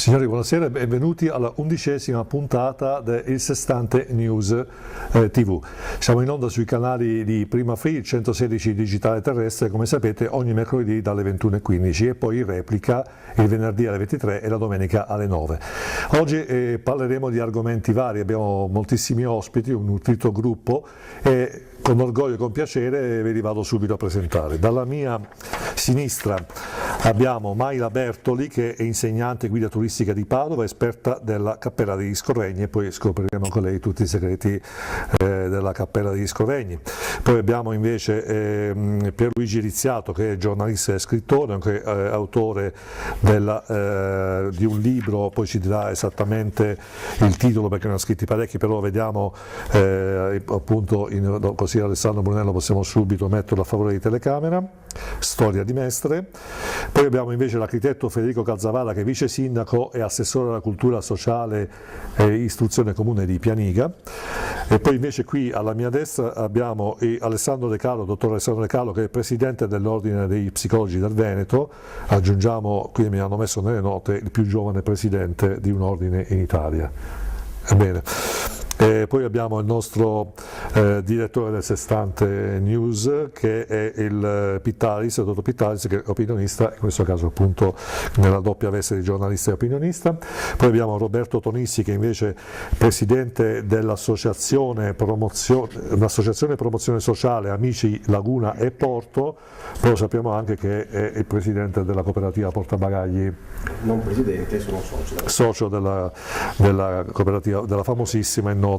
Signori, buonasera e benvenuti alla 11ª puntata del Sestante News TV. Siamo in onda sui canali di Prima Free, il 116 digitale terrestre, come sapete, ogni mercoledì dalle 21:15 e poi in replica il venerdì alle 23 e la domenica alle 9. Oggi parleremo di argomenti vari, abbiamo moltissimi ospiti, un nutrito gruppo e con orgoglio e con piacere ve li vado subito a presentare. Dalla mia sinistra abbiamo Maila Bertoli, che è insegnante guida turistica di Padova, esperta della Cappella degli Scorregni, e poi scopriremo con lei tutti i segreti della Cappella degli Scorregni. Poi abbiamo invece Pierluigi Riziato, che è giornalista e scrittore, anche autore di un libro, poi ci dirà esattamente il titolo perché ne ha scritti parecchi, però vediamo appunto così Alessandro Brunello possiamo subito metterlo a favore di telecamera. Storia di Mestre. Poi abbiamo invece l'architetto Federico Calzavara, che è vice sindaco e assessore alla cultura sociale e istruzione comune di Pianiga. E poi invece qui alla mia destra abbiamo Alessandro De Calo, dottor Alessandro De Calo, che è presidente dell'Ordine dei Psicologi del Veneto. Aggiungiamo, qui mi hanno messo nelle note, il più giovane presidente di un ordine in Italia. Ebbene. E poi abbiamo il nostro direttore del Sestante News, che è il Pittalis, il dottor Pittalis, che è opinionista, in questo caso appunto nella doppia veste di giornalista e opinionista. Poi abbiamo Roberto Tonissi, che invece è presidente dell'associazione promozione sociale Amici Laguna e Porto. Poi sappiamo anche che è il presidente della cooperativa Portabagagli. Non presidente, sono socio. Socio della cooperativa, della famosissima e nota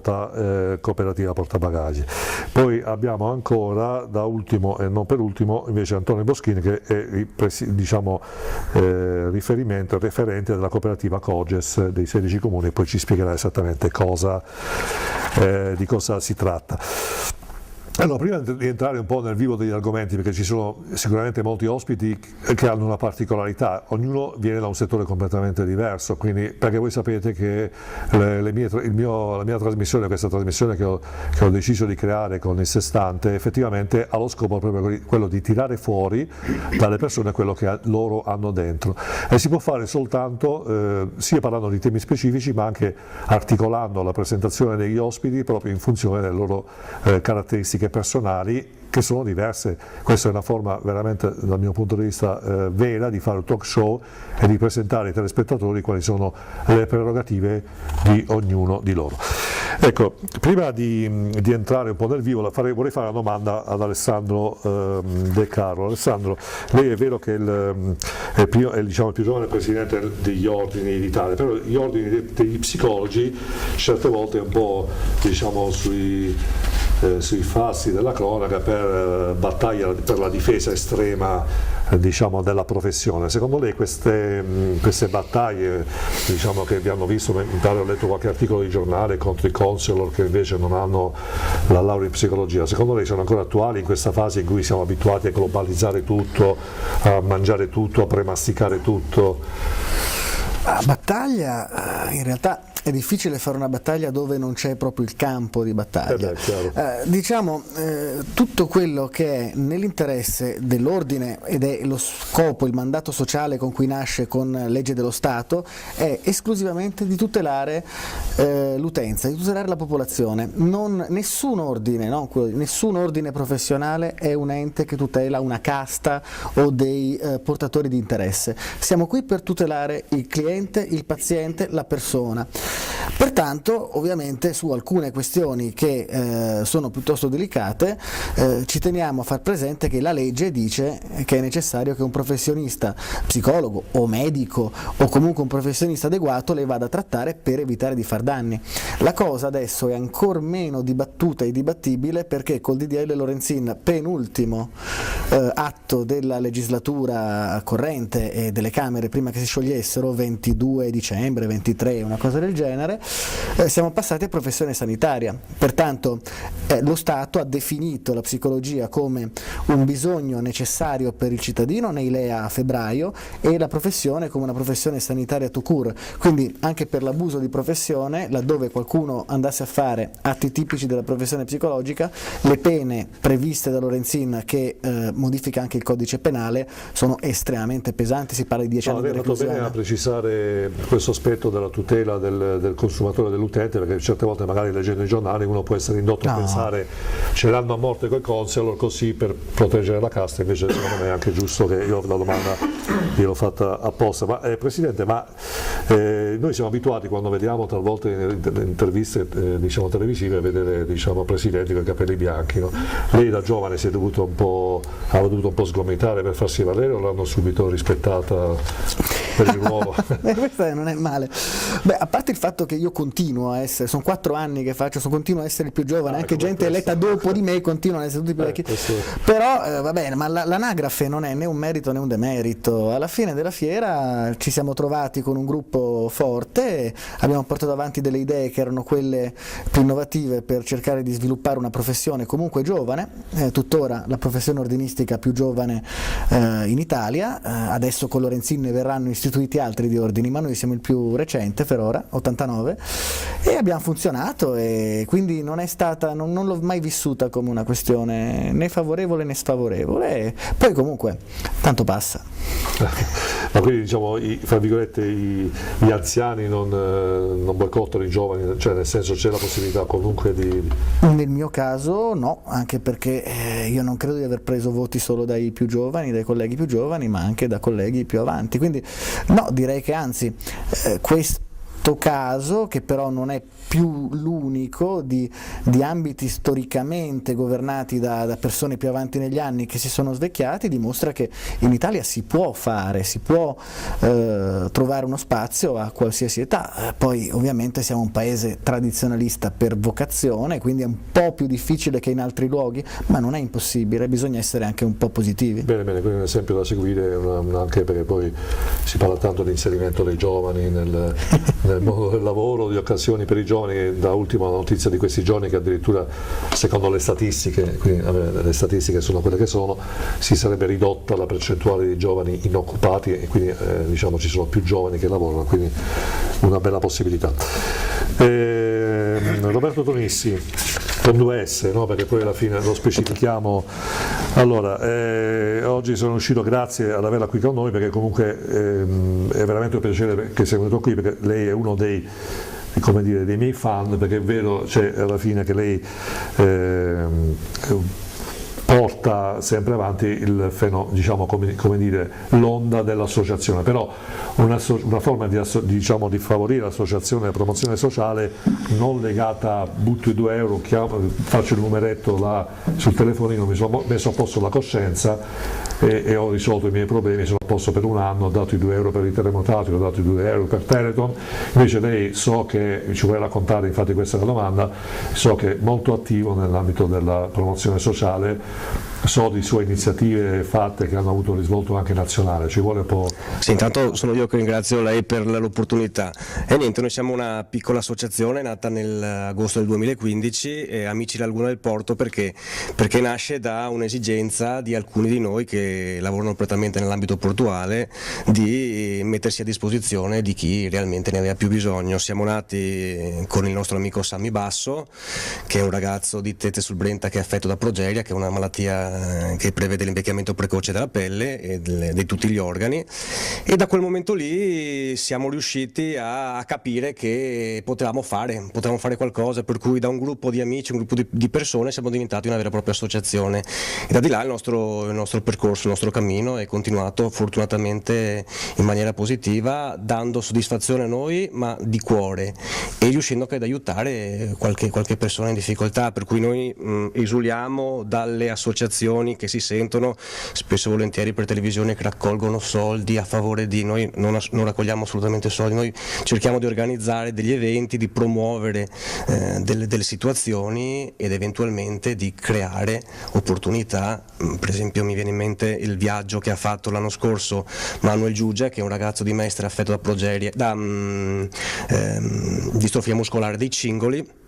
cooperativa Portabagagli. Poi abbiamo ancora, da ultimo e non per ultimo, invece Antonio Boschini, che è il referente della cooperativa Coges dei 16 comuni, e poi ci spiegherà esattamente di cosa si tratta. Allora, prima di entrare un po' nel vivo degli argomenti, perché ci sono sicuramente molti ospiti che hanno una particolarità, ognuno viene da un settore completamente diverso, quindi, perché voi sapete che la mia trasmissione, questa trasmissione che ho deciso di creare con il Sestante, effettivamente ha lo scopo proprio quello di tirare fuori dalle persone quello che loro hanno dentro, e si può fare soltanto sia parlando di temi specifici, ma anche articolando la presentazione degli ospiti proprio in funzione delle loro caratteristiche personali, che sono diverse. Questa è una forma veramente, dal mio punto di vista, vera di fare un talk show e di presentare ai telespettatori quali sono le prerogative di ognuno di loro. Ecco, prima di entrare un po' nel vivo vorrei fare una domanda ad Alessandro De Caro. Alessandro, lei è vero che è il più giovane presidente degli ordini d'Italia, però gli ordini degli psicologi certe volte un po', diciamo, sui fasti della cronaca per battaglia per la difesa estrema, diciamo, della professione. Secondo lei queste battaglie, diciamo, che vi hanno visto, mi pare ho letto qualche articolo di giornale contro i counselor che invece non hanno la laurea in psicologia, secondo lei sono ancora attuali in questa fase in cui siamo abituati a globalizzare tutto, a mangiare tutto, a premasticare tutto? La battaglia, in realtà è difficile fare una battaglia dove non c'è proprio il campo di battaglia. Diciamo, tutto quello che è nell'interesse dell'ordine, ed è lo scopo, il mandato sociale con cui nasce con legge dello Stato, è esclusivamente di tutelare l'utenza, di tutelare la popolazione. Nessun ordine professionale è un ente che tutela una casta o dei portatori di interesse. Siamo qui per tutelare il cliente, il paziente, la persona. Pertanto, ovviamente, su alcune questioni che sono piuttosto delicate, ci teniamo a far presente che la legge dice che è necessario che un professionista, psicologo o medico o comunque un professionista adeguato, le vada a trattare per evitare di far danni. La cosa adesso è ancor meno dibattuta e dibattibile perché col DDL Lorenzin, penultimo atto della legislatura corrente e delle Camere prima che si sciogliessero, 22 dicembre, 23, una cosa del genere, siamo passati a professione sanitaria. Pertanto lo Stato ha definito la psicologia come un bisogno necessario per il cittadino nei LEA a febbraio e la professione come una professione sanitaria tout court. Quindi anche per l'abuso di professione, laddove qualcuno andasse a fare atti tipici della professione psicologica, le pene previste da Lorenzin, che modifica anche il codice penale, sono estremamente pesanti, si parla di 10 anni di reclusione. Bene a precisare questo aspetto della tutela del consumatore, dell'utente, perché certe volte magari leggendo i giornali uno può essere indotto a pensare ce l'hanno a morte coi console, così per proteggere la casta. Invece secondo me è anche giusto che io la domanda gliel'ho fatta apposta. Ma Presidente, noi siamo abituati, quando vediamo talvolta in interviste diciamo televisive, a vedere diciamo presidenti con i capelli bianchi, no? Lei da giovane ha dovuto un po' sgomitare per farsi valere, o l'hanno subito rispettata per il ruolo? Questo non è male. A parte il fatto che io continuo a essere, sono 4 anni che faccio, continuo a essere il più giovane, anche gente eletta dopo di me continua a essere tutti più vecchi. Però va bene, ma l'anagrafe non è né un merito né un demerito. Alla fine della fiera ci siamo trovati con un gruppo forte, abbiamo portato avanti delle idee che erano quelle più innovative per cercare di sviluppare una professione comunque giovane, tuttora la professione ordinistica più giovane in Italia. Adesso con Lorenzin ne verranno istituiti altri di ordini, ma noi siamo il più recente per ora, 89, e abbiamo funzionato, e quindi non l'ho mai vissuta come una questione né favorevole né sfavorevole, e poi comunque tanto passa. Ma quindi diciamo fra virgolette gli anziani non boicottano i giovani, cioè nel senso c'è la possibilità comunque di... Nel mio caso no, anche perché io non credo di aver preso voti solo dai più giovani, dai colleghi più giovani, ma anche da colleghi più avanti, quindi no, direi che anzi questo caso, che però non è più l'unico di ambiti storicamente governati da persone più avanti negli anni che si sono svecchiati, dimostra che in Italia si può fare, si può trovare uno spazio a qualsiasi età. Poi ovviamente siamo un paese tradizionalista per vocazione, quindi è un po' più difficile che in altri luoghi, ma non è impossibile, bisogna essere anche un po' positivi. Bene, quindi un esempio da seguire, anche perché poi si parla tanto di inserimento dei giovani nel mondo del lavoro, di occasioni per i giovani. Da ultima notizia di questi giorni che addirittura secondo le statistiche, quindi le statistiche sono quelle che sono, si sarebbe ridotta la percentuale di giovani inoccupati, e quindi diciamo ci sono più giovani che lavorano, quindi una bella possibilità. Roberto Tonissi, con 2 S, no? Perché poi alla fine lo specifichiamo. Allora, oggi sono uscito grazie ad averla qui con noi, perché comunque è veramente un piacere che sia venuto qui, perché lei è uno dei miei fan, perché è vero, cioè, alla fine che lei porta sempre avanti il fenomeno, diciamo, come dire, l'onda dell'associazione, però una forma di favorire l'associazione e la promozione sociale non legata a butto i 2 euro, faccio il numeretto là sul telefonino, mi sono messo a posto la coscienza e ho risolto i miei problemi, sono a posto per un anno, ho dato i 2 euro per i terremotati, ho dato i 2 euro per Teleton. Invece lei, so che ci vuole raccontare, infatti questa è la domanda, so che è molto attivo nell'ambito della promozione sociale, so di sue iniziative fatte che hanno avuto un risvolto anche nazionale, ci vuole un po'... Sì, intanto sono io che ringrazio lei per l'opportunità. E niente, noi siamo una piccola associazione nata nell'agosto del 2015, Amici della Laguna del Porto, perché nasce da un'esigenza di alcuni di noi che lavorano prettamente nell'ambito portuale di mettersi a disposizione di chi realmente ne aveva più bisogno. Siamo nati con il nostro amico Sammy Basso, che è un ragazzo di Tete sul Brenta che è affetto da progeria, che è una malattia che prevede l'invecchiamento precoce della pelle e di tutti gli organi, e da quel momento lì siamo riusciti a capire che potevamo fare qualcosa, per cui da un gruppo di amici, un gruppo di persone siamo diventati una vera e propria associazione, e da di là il nostro percorso, il nostro cammino è continuato fortunatamente in maniera positiva, dando soddisfazione a noi ma di cuore, e riuscendo anche ad aiutare qualche persona in difficoltà, per cui noi esuliamo dalle associazioni associazioni che si sentono spesso e volentieri per televisione, che raccolgono soldi a favore di noi. Non raccogliamo assolutamente soldi, noi cerchiamo di organizzare degli eventi, di promuovere delle situazioni ed eventualmente di creare opportunità. Per esempio mi viene in mente il viaggio che ha fatto l'anno scorso Manuel Giugia, che è un ragazzo di Mestre affetto da distrofia muscolare dei cingoli,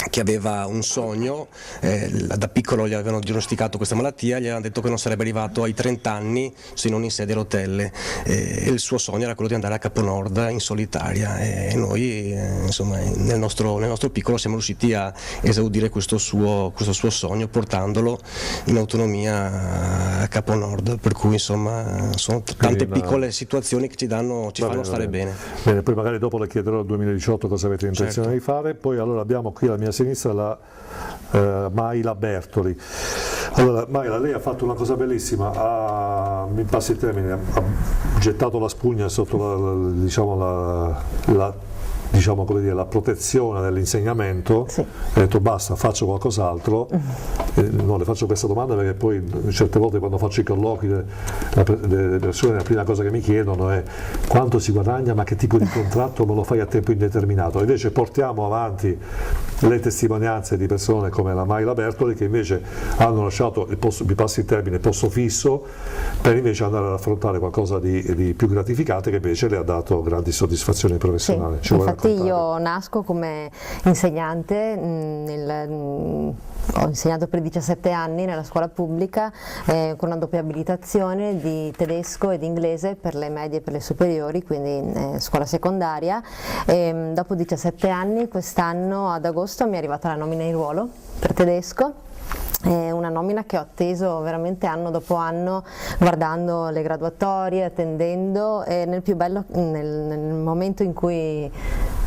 che aveva un sogno, da piccolo gli avevano diagnosticato questa malattia, gli avevano detto che non sarebbe arrivato ai 30 anni se non in sedia a rotelle, e il suo sogno era quello di andare a Capo Nord in solitaria, e noi insomma nel nostro piccolo siamo riusciti a esaudire questo suo sogno portandolo in autonomia a Capo Nord, per cui insomma sono tante piccole situazioni che ci fanno stare bene. Bene, poi magari dopo le chiederò al 2018 cosa avete intenzione di fare. Poi allora abbiamo qui alla mia sinistra la Maila Bertoli. Allora Maila, lei ha fatto una cosa bellissima, mi passi il termine, ha gettato la spugna sotto la protezione dell'insegnamento, sì. Ha detto basta, faccio qualcos'altro. No, le faccio questa domanda perché poi certe volte quando faccio i colloqui le persone la prima cosa che mi chiedono è quanto si guadagna, ma che tipo di contratto me lo fai a tempo indeterminato. Invece portiamo avanti le testimonianze di persone come la Maila Bertoli, che invece hanno lasciato mi passi il termine, posto fisso, per invece andare ad affrontare qualcosa di più gratificante, che invece le ha dato grandi soddisfazioni professionali. Sì, infatti io nasco come insegnante, ho insegnato per 17 anni nella scuola pubblica, con una doppia abilitazione di tedesco e di inglese per le medie e per le superiori, quindi scuola secondaria. Dopo 17 anni, quest'anno ad agosto mi è arrivata la nomina in ruolo per tedesco. È una nomina che ho atteso veramente anno dopo anno, guardando le graduatorie, attendendo, e nel momento in cui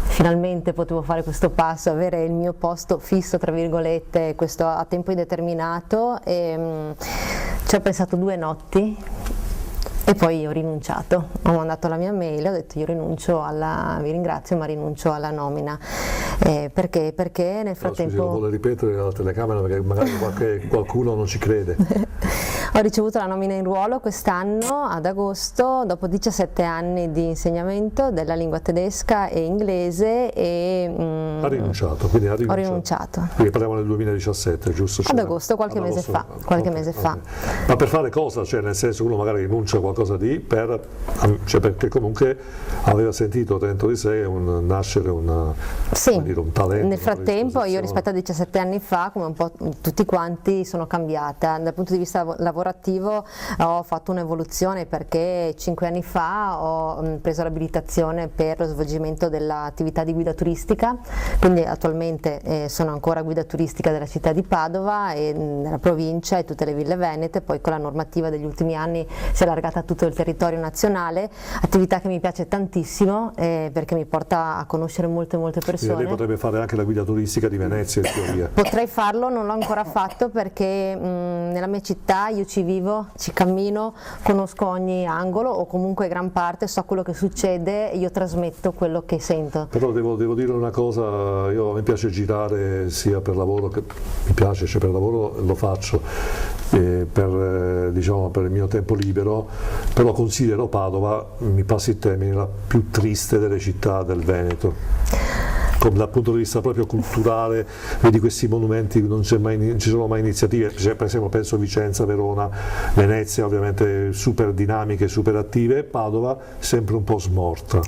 finalmente potevo fare questo passo, avere il mio posto fisso, tra virgolette, questo a tempo indeterminato, ci ho pensato 2 notti. E poi ho rinunciato, ho mandato la mia mail, ho detto vi ringrazio ma rinuncio alla nomina, perché nel frattempo... Scusi, lo vuole ripetere alla telecamera perché magari qualcuno non ci crede. Ho ricevuto la nomina in ruolo quest'anno ad agosto, dopo 17 anni di insegnamento della lingua tedesca e inglese, e ha rinunciato, quindi ha rinunciato. Ho rinunciato. Quindi parliamo del 2017, giusto? Ad agosto, qualche mese fa. Ma per fare cosa? Cioè, nel senso, uno magari rinuncia a qualcosa perché comunque aveva sentito dentro di sé nascere un talento. Nel frattempo io rispetto a 17 anni fa, come un po' tutti quanti, sono cambiata. Dal punto di vista lavorativo ho fatto un'evoluzione, perché 5 anni fa ho preso l'abilitazione per lo svolgimento dell'attività di guida turistica, quindi attualmente sono ancora guida turistica della città di Padova e della provincia e tutte le ville venete. Poi con la normativa degli ultimi anni si è allargata a tutto il territorio nazionale, attività che mi piace tantissimo, perché mi porta a conoscere molte persone. Quindi lei potrebbe fare anche la guida turistica di Venezia in teoria. Potrei farlo, non l'ho ancora fatto perché nella mia città io ci vivo, ci cammino, conosco ogni angolo o comunque gran parte, so quello che succede e io trasmetto quello che sento. Però devo dire una cosa, a me piace girare sia per lavoro che per lavoro lo faccio, per il mio tempo libero, però considero Padova, mi passi il termine, la più triste delle città del Veneto. Dal punto di vista proprio culturale, vedi questi monumenti, non ci sono mai iniziative, per esempio penso Vicenza, Verona, Venezia, ovviamente super dinamiche, super attive, Padova sempre un po' smorta.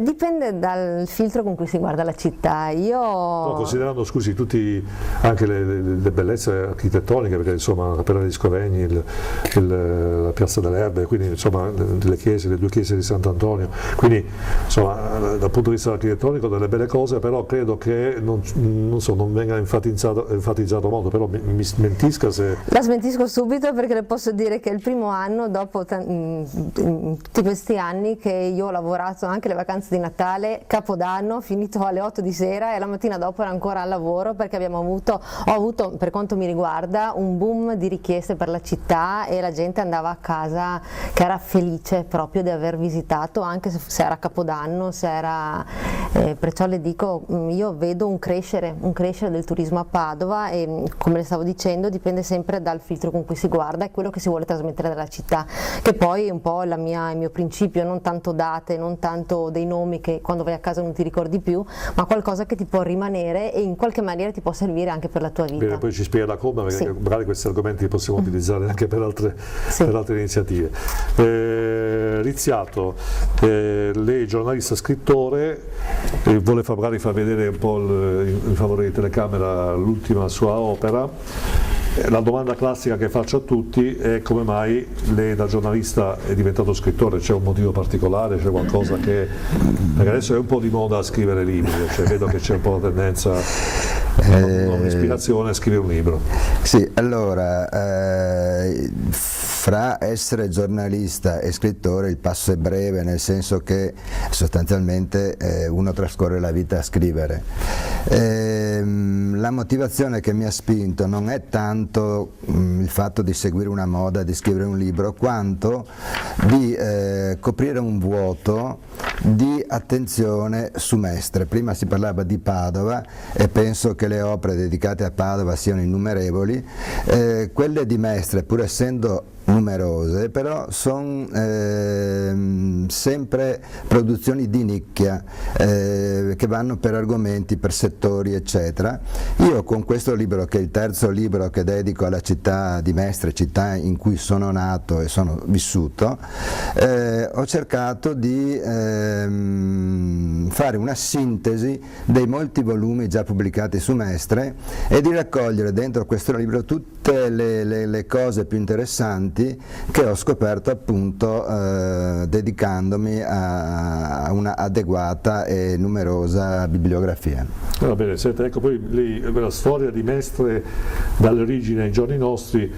Dipende dal filtro con cui si guarda la città. Considerando, scusi, tutti anche le bellezze architettoniche, perché insomma la Pera di Scovegni, la Piazza delle Erbe, quindi insomma le 2 chiese di Sant'Antonio, quindi insomma dal punto di vista architettonico delle belle cose, però credo che non venga enfatizzato molto, però mi smentisca se... La smentisco subito, perché le posso dire che è il primo anno dopo tutti questi anni che io ho lavorato anche le vacanze vacanze di Natale, Capodanno, finito alle 8 di sera e la mattina dopo era ancora al lavoro, perché ho avuto, per quanto mi riguarda, un boom di richieste per la città e la gente andava a casa che era felice proprio di aver visitato, anche se era Capodanno, se era, perciò le dico, io vedo un crescere del turismo a Padova e, come le stavo dicendo, dipende sempre dal filtro con cui si guarda e quello che si vuole trasmettere dalla città, che poi è un po' il mio principio, non tanto date, non tanto dei nomi che quando vai a casa non ti ricordi più, ma qualcosa che ti può rimanere e in qualche maniera ti può servire anche per la tua vita. Bene, poi ci spiega come, perché sì. magari questi argomenti li possiamo utilizzare anche per altre, sì. per altre iniziative. Riziato, lei giornalista, scrittore, vuole magari far vedere un po' in favore di telecamera l'ultima sua opera. La domanda classica che faccio a tutti è come mai lei da giornalista è diventato scrittore, c'è un motivo particolare, c'è qualcosa che... perché adesso è un po' di moda a scrivere libri, cioè vedo che c'è un po' la tendenza, un'ispirazione a scrivere un libro. Sì, allora, fra essere giornalista e scrittore il passo è breve, nel senso che sostanzialmente uno trascorre la vita a scrivere. La motivazione che mi ha spinto non è tanto il fatto di seguire una moda, di scrivere un libro, quanto di coprire un vuoto di attenzione su Mestre. Prima si parlava di Padova e penso che le opere dedicate a Padova siano innumerevoli, quelle di Mestre, pur essendo numerose, però sono sempre produzioni di nicchia che vanno per argomenti, per settori, eccetera. Io con questo libro, che è il terzo libro che dedico alla città di Mestre, città in cui sono nato e sono vissuto, ho cercato di fare una sintesi dei molti volumi già pubblicati su Mestre e di raccogliere dentro questo libro tutte le cose più interessanti che ho scoperto appunto dedicandomi a una adeguata e numerosa bibliografia. Va bene, senta, ecco poi la storia di Mestre dall'origine ai giorni nostri.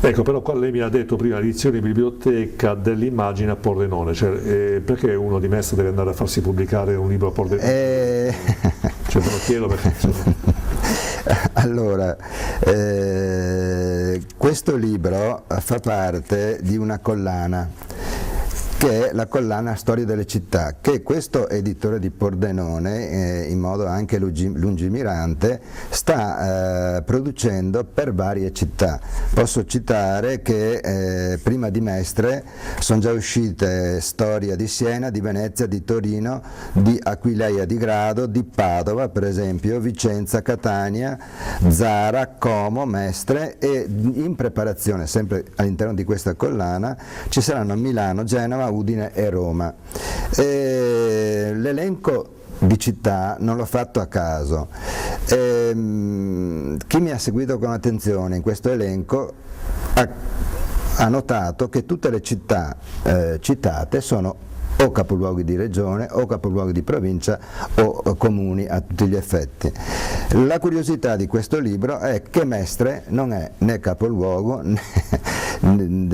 Ecco, però qua lei mi ha detto prima edizioni biblioteca dell'immagine a Pordenone, cioè, perché uno di Mestre deve andare a farsi pubblicare un libro a Pordenone? Cioè, te lo chiedo perché insomma... Allora, questo libro fa parte di una collana che è la collana Storia delle città, che questo editore di Pordenone, in modo anche lungimirante, sta producendo per varie città. Posso citare che prima di Mestre sono già uscite Storia di Siena, di Venezia, di Torino, di Aquileia di Grado, di Padova per esempio, Vicenza, Catania, Zara, Como, Mestre, e in preparazione, sempre all'interno di questa collana, ci saranno Milano, Genova, Udine e Roma. L'elenco di città non l'ho fatto a caso. Chi mi ha seguito con attenzione in questo elenco ha notato che tutte le città citate sono o capoluoghi di regione o capoluoghi di provincia o comuni a tutti gli effetti. La curiosità di questo libro è che Mestre non è né capoluogo né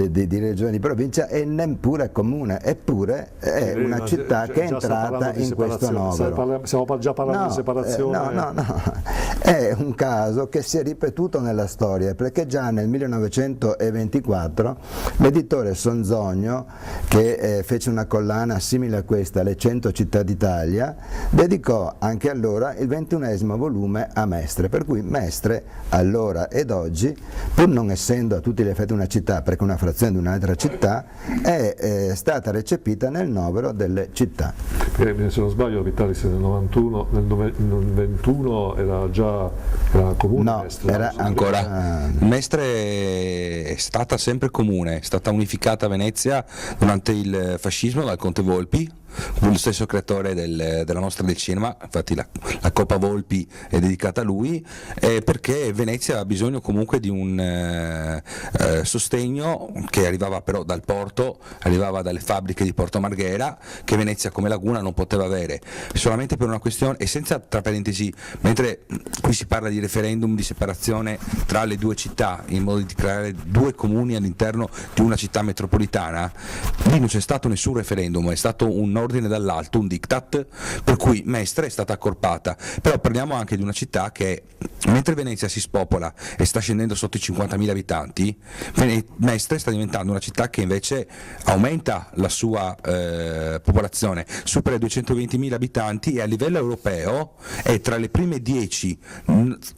di regione di provincia e neppure comune, eppure è una città che è entrata in questo novero. Stiamo già parlando di separazione? No, è un caso che si è ripetuto nella storia, perché già nel 1924 l'editore Sonzogno, che fece una collana simile a questa, Le 100 città d'Italia, dedicò anche allora il 21esimo volume a Mestre, per cui Mestre allora ed oggi, pur non essendo a tutti gli effetti una città, perché una frazione di un'altra città, è stata recepita nel novero delle città. Se non sbaglio Vitalis nel 91, nel 21 era comune? No, Mestre, era ancora. Mestre è stata sempre comune, è stata unificata a Venezia durante il fascismo dal Conte Volpi, lo stesso creatore della nostra del cinema, infatti la Coppa Volpi è dedicata a lui, perché Venezia ha bisogno comunque di un sostegno che arrivava però dal porto, arrivava dalle fabbriche di Porto Marghera, che Venezia come laguna non poteva avere, solamente per una questione, e senza, tra parentesi, mentre qui si parla di referendum di separazione tra le due città in modo di creare due comuni all'interno di una città metropolitana, lì non c'è stato nessun referendum, è stato un no ordine dall'alto, un diktat, per cui Mestre è stata accorpata. Però parliamo anche di una città che, mentre Venezia si spopola e sta scendendo sotto i 50.000 abitanti, Mestre sta diventando una città che invece aumenta la sua popolazione, supera i 220.000 abitanti e a livello europeo è tra le prime 10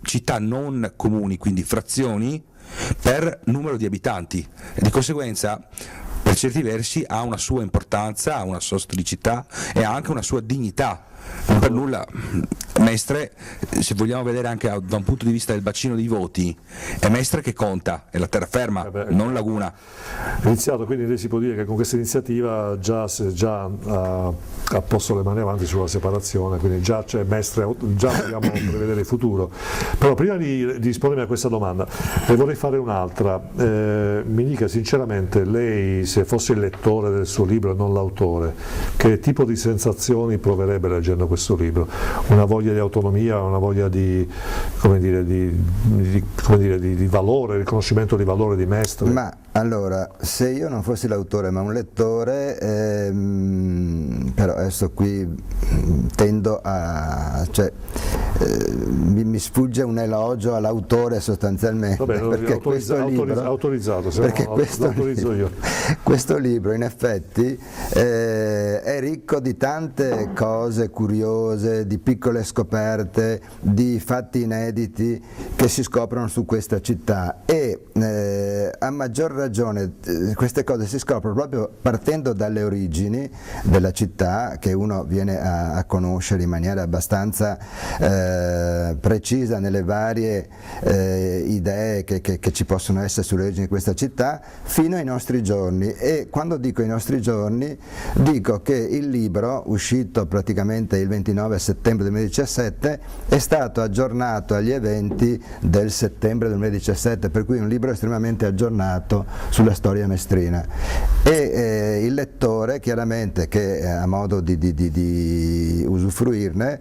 città non comuni, quindi frazioni, per numero di abitanti, e di conseguenza per certi versi ha una sua importanza, ha una sua storicità e ha anche una sua dignità. Non per nulla Mestre, se vogliamo vedere anche da un punto di vista del bacino dei voti, è Mestre che conta, è la terraferma, non Laguna. È iniziato, quindi lei si può dire che con questa iniziativa già ha posto le mani avanti sulla separazione, quindi già c'è Mestre, già vogliamo prevedere il futuro. Però prima di rispondermi a questa domanda ne vorrei fare un'altra. Mi dica sinceramente, lei, se fosse il lettore del suo libro e non l'autore, che tipo di sensazioni proverebbe leggendo questo libro? Una voglia di autonomia, una voglia di valore, riconoscimento di valore di Mestre? Ma allora, se io non fossi l'autore ma un lettore, però adesso qui tendo a, mi sfugge un elogio all'autore sostanzialmente. Vabbè, perché questo libro, autorizzato, se perché no, questo io. Questo libro in effetti è ricco di tante cose curiose, di piccole scoperte, di fatti inediti che si scoprono su questa città e a maggior ragione queste cose si scoprono proprio partendo dalle origini della città, che uno viene a conoscere in maniera abbastanza precisa nelle varie idee che ci possono essere sulle origini di questa città, fino ai nostri giorni. E quando dico i nostri giorni dico che il libro, uscito praticamente il 29 settembre 2017, è stato aggiornato agli eventi del settembre 2017, per cui è un libro estremamente aggiornato sulla storia mestrina, e il lettore chiaramente, che ha modo di usufruirne,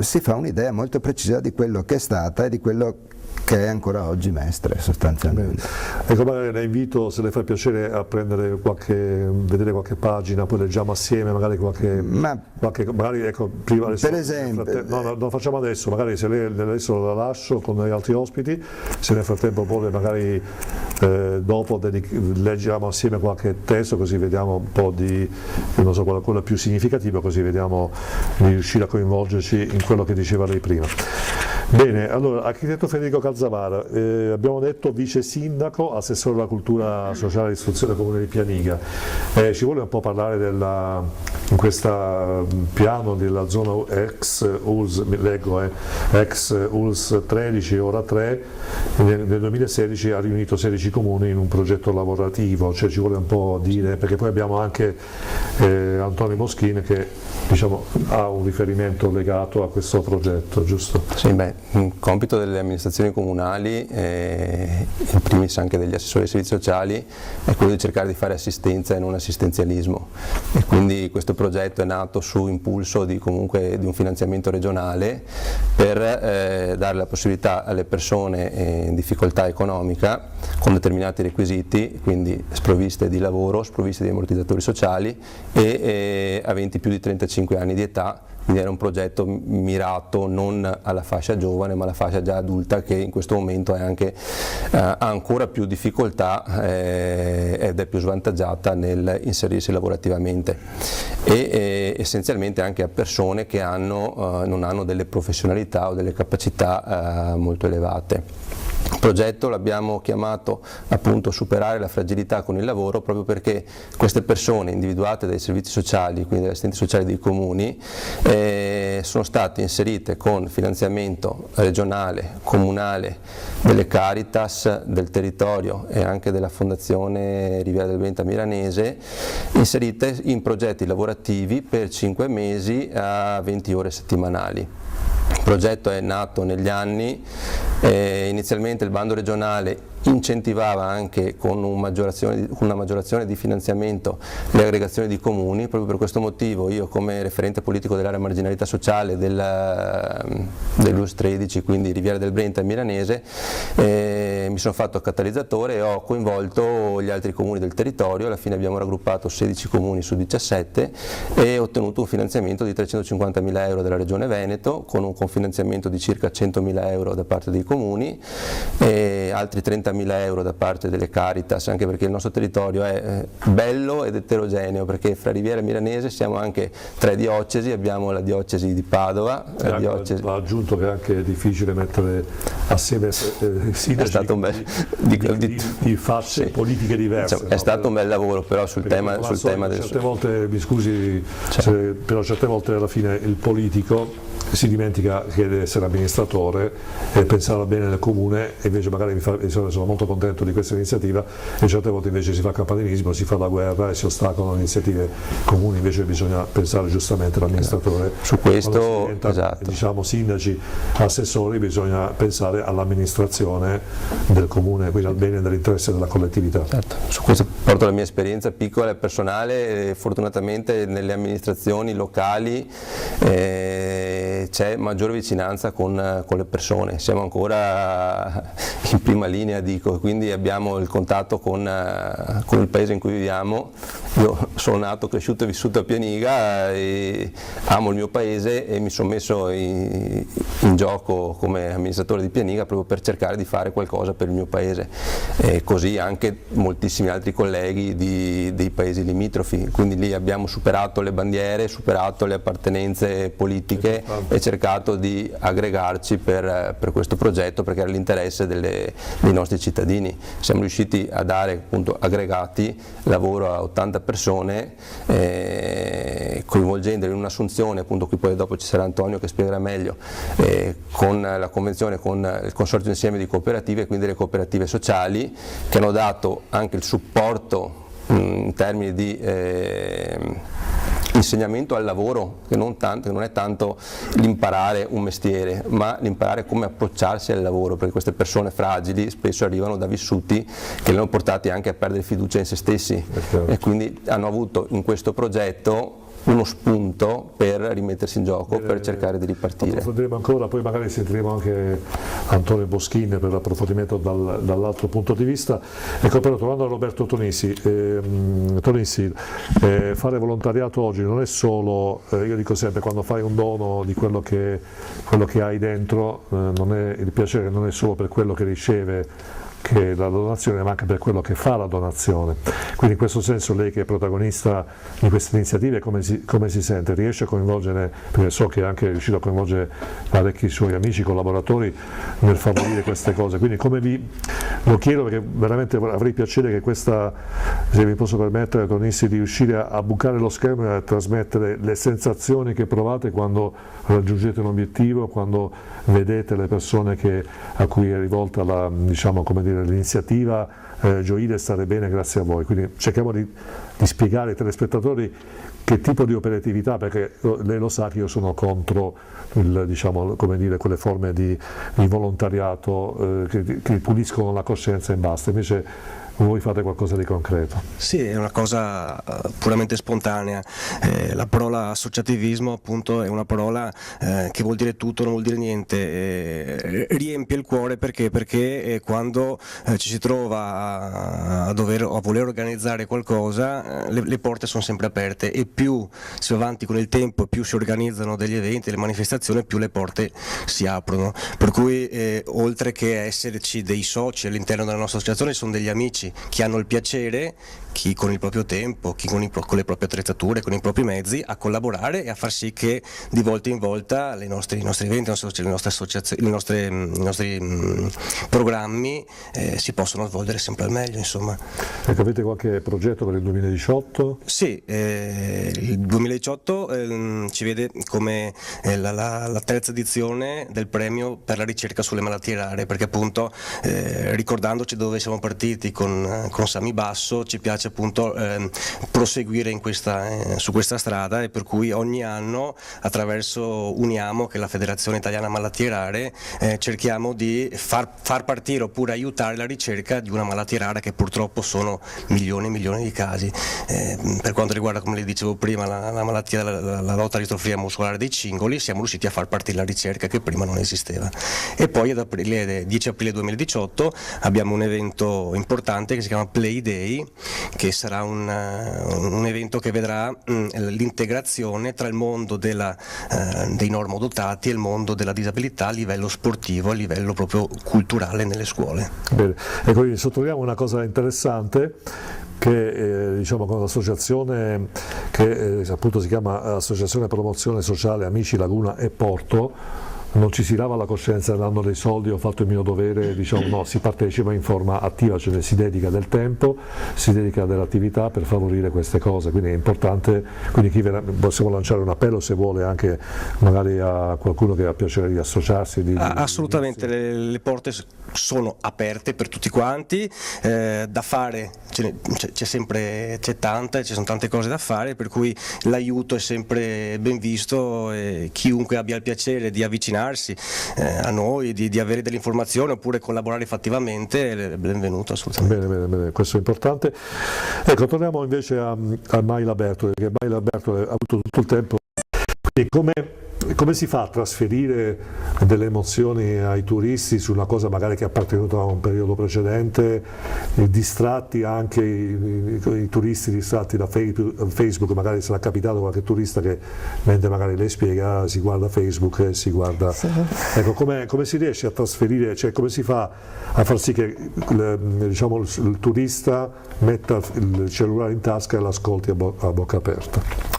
si fa un'idea molto precisa di quello che è stata e di quello che è ancora oggi Mestre sostanzialmente. Ecco, magari la invito, se le fa piacere, a prendere vedere qualche pagina, poi leggiamo assieme magari magari ecco, prima adesso, per esempio, no, lo facciamo adesso, magari se lei adesso la lascio con gli altri ospiti, se nel frattempo poi magari dopo leggiamo assieme qualche testo, così vediamo un po' di, non so, quello più significativo, così vediamo di riuscire a coinvolgerci in quello che diceva lei prima. Bene, allora, architetto Federico Calzavara, abbiamo detto vice sindaco, assessore alla cultura sociale e istruzione comune di Pianiga. Ci vuole un po' parlare in questo piano della zona ex ULS, leggo, ex ULS 13, ora 3, nel 2016 ha riunito 16 comuni in un progetto lavorativo, cioè ci vuole un po' dire, perché poi abbiamo anche Antonio Moschin che, diciamo, ha un riferimento legato a questo progetto, giusto? Sì, un compito delle amministrazioni comunali, in primis anche degli assessori ai servizi sociali, è quello di cercare di fare assistenza e non assistenzialismo, e quindi questo progetto è nato su impulso di un finanziamento regionale per dare la possibilità alle persone in difficoltà economica con determinati requisiti, quindi sprovviste di lavoro, sprovviste di ammortizzatori sociali e aventi più di 35 anni di età. Quindi era un progetto mirato non alla fascia giovane ma alla fascia già adulta, che in questo momento è anche, ha ancora più difficoltà ed è più svantaggiata nel inserirsi lavorativamente, e essenzialmente anche a persone che non hanno delle professionalità o delle capacità molto elevate. Il progetto l'abbiamo chiamato appunto Superare la fragilità con il lavoro, proprio perché queste persone individuate dai servizi sociali, quindi dagli assistenti sociali dei comuni, sono state inserite con finanziamento regionale, comunale, delle Caritas del territorio e anche della Fondazione Riviera del Venta Milanese, inserite in progetti lavorativi per 5 mesi a 20 ore settimanali. Il progetto è nato negli anni, inizialmente il bando regionale incentivava anche con una maggiorazione di finanziamento le aggregazioni di comuni. Proprio per questo motivo io, come referente politico dell'area marginalità sociale dell'US 13, quindi Riviera del Brenta e Milanese, mi sono fatto catalizzatore e ho coinvolto gli altri comuni del territorio. Alla fine abbiamo raggruppato 16 comuni su 17 e ottenuto un finanziamento di 350.000 euro dalla Regione Veneto, con un confinanziamento di circa 100.000 euro da parte dei comuni e altri 30.000 euro da parte delle Caritas, anche perché il nostro territorio è bello ed eterogeneo, perché fra Riviera e Milanese siamo anche 3 diocesi, abbiamo la diocesi di Padova, la diocesi... Va aggiunto che è anche difficile mettere assieme sindaci di facce politiche diverse. È stato un bel lavoro, però sul tema del... Certe volte, mi scusi, però certe volte alla fine il politico si dimentica che deve essere amministratore e pensare bene del comune, e invece magari sono molto contento di questa iniziativa, e certe volte invece si fa campanilismo, si fa la guerra e si ostacolano iniziative comuni, invece bisogna pensare giustamente all'amministratore. Su questo, diciamo sindaci, assessori, bisogna pensare all'amministrazione del comune, quindi al bene dell'interesse della collettività. Certo. Su questo porto la mia esperienza piccola e personale, fortunatamente nelle amministrazioni locali c'è maggiore vicinanza con le persone, siamo ancora in prima linea, dico, quindi abbiamo il contatto con il paese in cui viviamo. Io sono nato, cresciuto e vissuto a Pianiga e amo il mio paese e mi sono messo in gioco come amministratore di Pianiga proprio per cercare di fare qualcosa per il mio paese, e così anche moltissimi altri colleghi dei paesi limitrofi, quindi lì abbiamo superato le bandiere, superato le appartenenze politiche e cercato di aggregarci per questo progetto, perché era l'interesse dei nostri cittadini. Siamo riusciti a dare appunto aggregati, lavoro a 80 persone, coinvolgendoli in un'assunzione, appunto qui poi dopo ci sarà Antonio che spiegherà meglio, con la convenzione con il Consorzio Insieme di Cooperative, e quindi le cooperative sociali, che hanno dato anche il supporto in termini di insegnamento al lavoro, che non è tanto l'imparare un mestiere, ma l'imparare come approcciarsi al lavoro, perché queste persone fragili spesso arrivano da vissuti che li hanno portati anche a perdere fiducia in se stessi, e quindi hanno avuto in questo progetto uno spunto per rimettersi in gioco, per cercare di ripartire. Approfondiremo ancora, poi magari sentiremo anche Antonio Boschin per l'approfondimento dall'altro punto di vista. Ecco, però tornando a Roberto Tonissi, fare volontariato oggi non è solo, io dico sempre, quando fai un dono di quello che hai dentro, non è, il piacere non è solo per quello che riceve, che la donazione, ma anche per quello che fa la donazione. Quindi in questo senso lei, che è protagonista di queste iniziative, come si sente? Riesce a coinvolgere, perché so che è anche riuscito a coinvolgere parecchi suoi amici, collaboratori nel favorire queste cose, quindi lo chiedo perché veramente avrei piacere che questa, se mi posso permettere, Tonissi, di riuscire a bucare lo schermo e a trasmettere le sensazioni che provate quando raggiungete un obiettivo, quando vedete le persone a cui è rivolta l'iniziativa gioire e stare bene grazie a voi. Quindi cerchiamo di spiegare ai telespettatori che tipo di operatività, perché lei lo sa che io sono contro quelle forme di volontariato che puliscono la coscienza e basta, invece voi fate qualcosa di concreto. Sì, è una cosa puramente spontanea. La parola associativismo appunto è una parola che vuol dire tutto, non vuol dire niente, riempie il cuore perché quando ci si trova a voler organizzare qualcosa, le porte sono sempre aperte, e più si va avanti con il tempo, più si organizzano degli eventi, le manifestazioni, più le porte si aprono, per cui oltre che esserci dei soci all'interno della nostra associazione, sono degli amici che hanno il piacere, chi con il proprio tempo, chi con le proprie attrezzature, con i propri mezzi, a collaborare e a far sì che di volta in volta i nostri eventi, le nostre associazioni, i nostri programmi si possono svolgere sempre al meglio, insomma. Ecco, avete qualche progetto per il 2018? Sì, il 2018 ci vede come la terza edizione del premio per la ricerca sulle malattie rare, perché appunto ricordandoci dove siamo partiti con Sami Basso, ci piace piace appunto proseguire su questa strada, e per cui ogni anno attraverso Uniamo, che è la Federazione Italiana Malattie Rare, cerchiamo di far partire oppure aiutare la ricerca di una malattia rara, che purtroppo sono milioni e milioni di casi. Per quanto riguarda, come le dicevo prima, la malattia, la lotta all'istrofia muscolare dei cingoli, siamo riusciti a far partire la ricerca che prima non esisteva. E poi ad 10 aprile 2018 abbiamo un evento importante che si chiama Play Day, che sarà un evento che vedrà l'integrazione tra il mondo dei normodotati e il mondo della disabilità a livello sportivo, a livello proprio culturale nelle scuole. Bene. E quindi sottolineiamo una cosa interessante, che diciamo, con l'associazione che appunto si chiama Associazione Promozione Sociale Amici Laguna e Porto, non ci si lava la coscienza dando dei soldi, ho fatto il mio dovere, diciamo, no, si partecipa in forma attiva, cioè si dedica del tempo, si dedica dell'attività per favorire queste cose, quindi è importante, quindi possiamo lanciare un appello se vuole anche magari a qualcuno che ha piacere di associarsi. Assolutamente, le porte sono aperte per tutti quanti, da fare c'è sono tante cose da fare, per cui l'aiuto è sempre ben visto, e chiunque abbia il piacere di avvicinarsi a noi, di avere delle informazioni oppure collaborare fattivamente, è benvenuto assolutamente. Bene, questo è importante. Ecco, torniamo invece a Mayla Bertoli, perché Mayla Bertoli ha avuto tutto il tempo. Come si fa a trasferire delle emozioni ai turisti su una cosa magari che è appartenuta a un periodo precedente, distratti anche i turisti distratti da Facebook, magari sarà capitato qualche turista che mentre magari lei spiega si guarda Facebook e si guarda... Sì. Ecco, come si riesce a trasferire, cioè come si fa a far sì che diciamo, il turista metta il cellulare in tasca e l'ascolti a bocca aperta?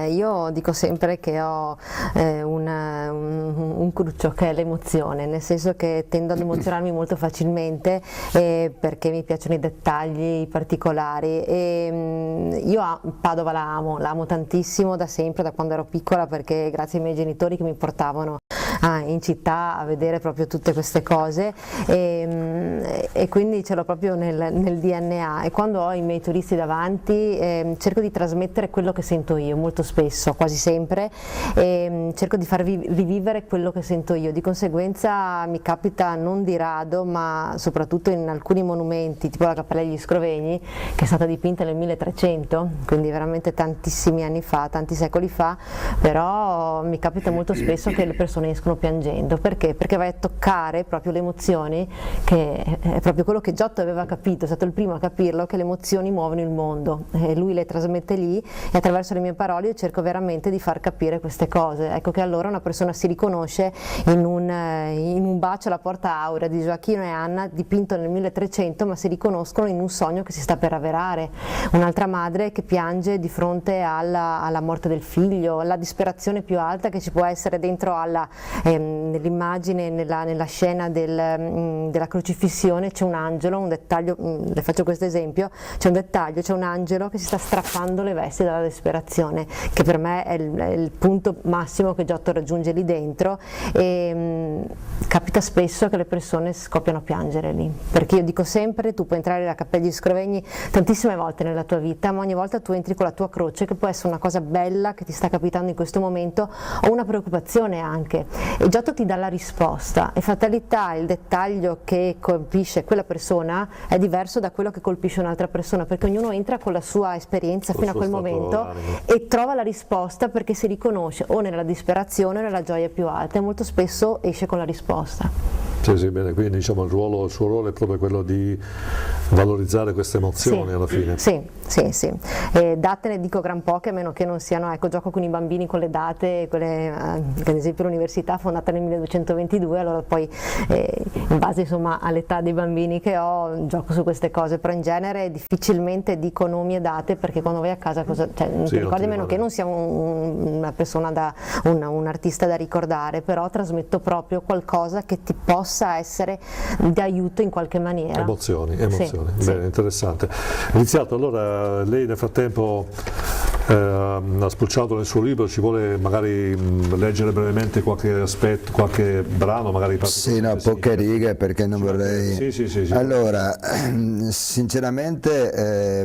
Io dico sempre che ho un cruccio che è l'emozione, nel senso che tendo ad emozionarmi molto facilmente perché mi piacciono i dettagli, i particolari, e io Padova la amo tantissimo da sempre, da quando ero piccola, perché grazie ai miei genitori che mi portavano in città a vedere proprio tutte queste cose, e quindi ce l'ho proprio nel DNA, e quando ho i miei turisti davanti cerco di trasmettere quello che sento io, molto spesso, quasi sempre, cerco di farvi rivivere quello che sento io. Di conseguenza mi capita non di rado, ma soprattutto in alcuni monumenti, tipo la Cappella degli Scrovegni, che è stata dipinta nel 1300, quindi veramente tantissimi anni fa, tanti secoli fa, però mi capita molto spesso che le persone escono piangendo. Perché? Perché vai a toccare proprio le emozioni, che è proprio quello che Giotto aveva capito, è stato il primo a capirlo, che le emozioni muovono il mondo, e lui le trasmette lì, e attraverso le mie parole io cerco veramente di far capire queste cose. Ecco che allora una persona si riconosce in un bacio alla Porta Aurea di Gioacchino e Anna dipinto nel 1300, ma si riconoscono in un sogno che si sta per avverare. Un'altra madre che piange di fronte alla morte del figlio, la disperazione più alta che ci può essere dentro nell'immagine, nella scena della crocifissione c'è un angelo, un dettaglio, le faccio questo esempio, c'è un angelo che si sta strappando le vesti dalla disperazione, che per me è il punto massimo che Giotto raggiunge lì dentro, e capita spesso che le persone scoppiano a piangere lì, perché io dico sempre, tu puoi entrare nella Cappella degli Scrovegni tantissime volte nella tua vita, ma ogni volta tu entri con la tua croce, che può essere una cosa bella che ti sta capitando in questo momento, o una preoccupazione anche, e Giotto ti dà la risposta. E fatalità, il dettaglio che colpisce quella persona è diverso da quello che colpisce un'altra persona, perché ognuno entra con la sua esperienza fino a quel momento e trova la risposta, perché si riconosce o nella disperazione o nella gioia più alta, e molto spesso esce con la risposta. Sì, bene, quindi diciamo il suo ruolo è proprio quello di valorizzare queste emozioni, alla fine. Sì. Date ne dico gran poche, a meno che non siano, ecco, gioco con i bambini con le date, quelle, ad esempio l'università fondata nel 1222, allora poi in base insomma all'età dei bambini che ho gioco su queste cose, però in genere difficilmente dico nomi e date, perché quando vai a casa non ti ricordi, a meno che non sia una persona un artista da ricordare, però trasmetto proprio qualcosa che ti possa essere d'aiuto in qualche maniera. Emozioni. Bene, interessante. Iniziato, allora lei nel frattempo ha spulciato nel suo libro, ci vuole magari leggere brevemente qualche aspetto, qualche brano magari? Sì, no, poche righe perché non vorrei... Sì. Allora, sinceramente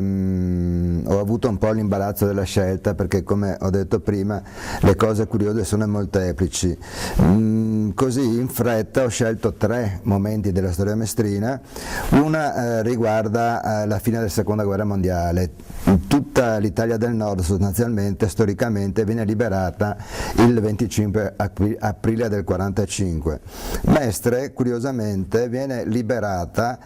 ho avuto un po' l'imbarazzo della scelta perché, come ho detto prima, le cose curiose sono molteplici. Così in fretta ho scelto 3 momenti della storia mestrina. Una riguarda la fine della seconda guerra mondiale. Tutta l'Italia del Nord sostanzialmente, storicamente, viene liberata il 25 aprile del 45. Mestre, curiosamente, viene liberata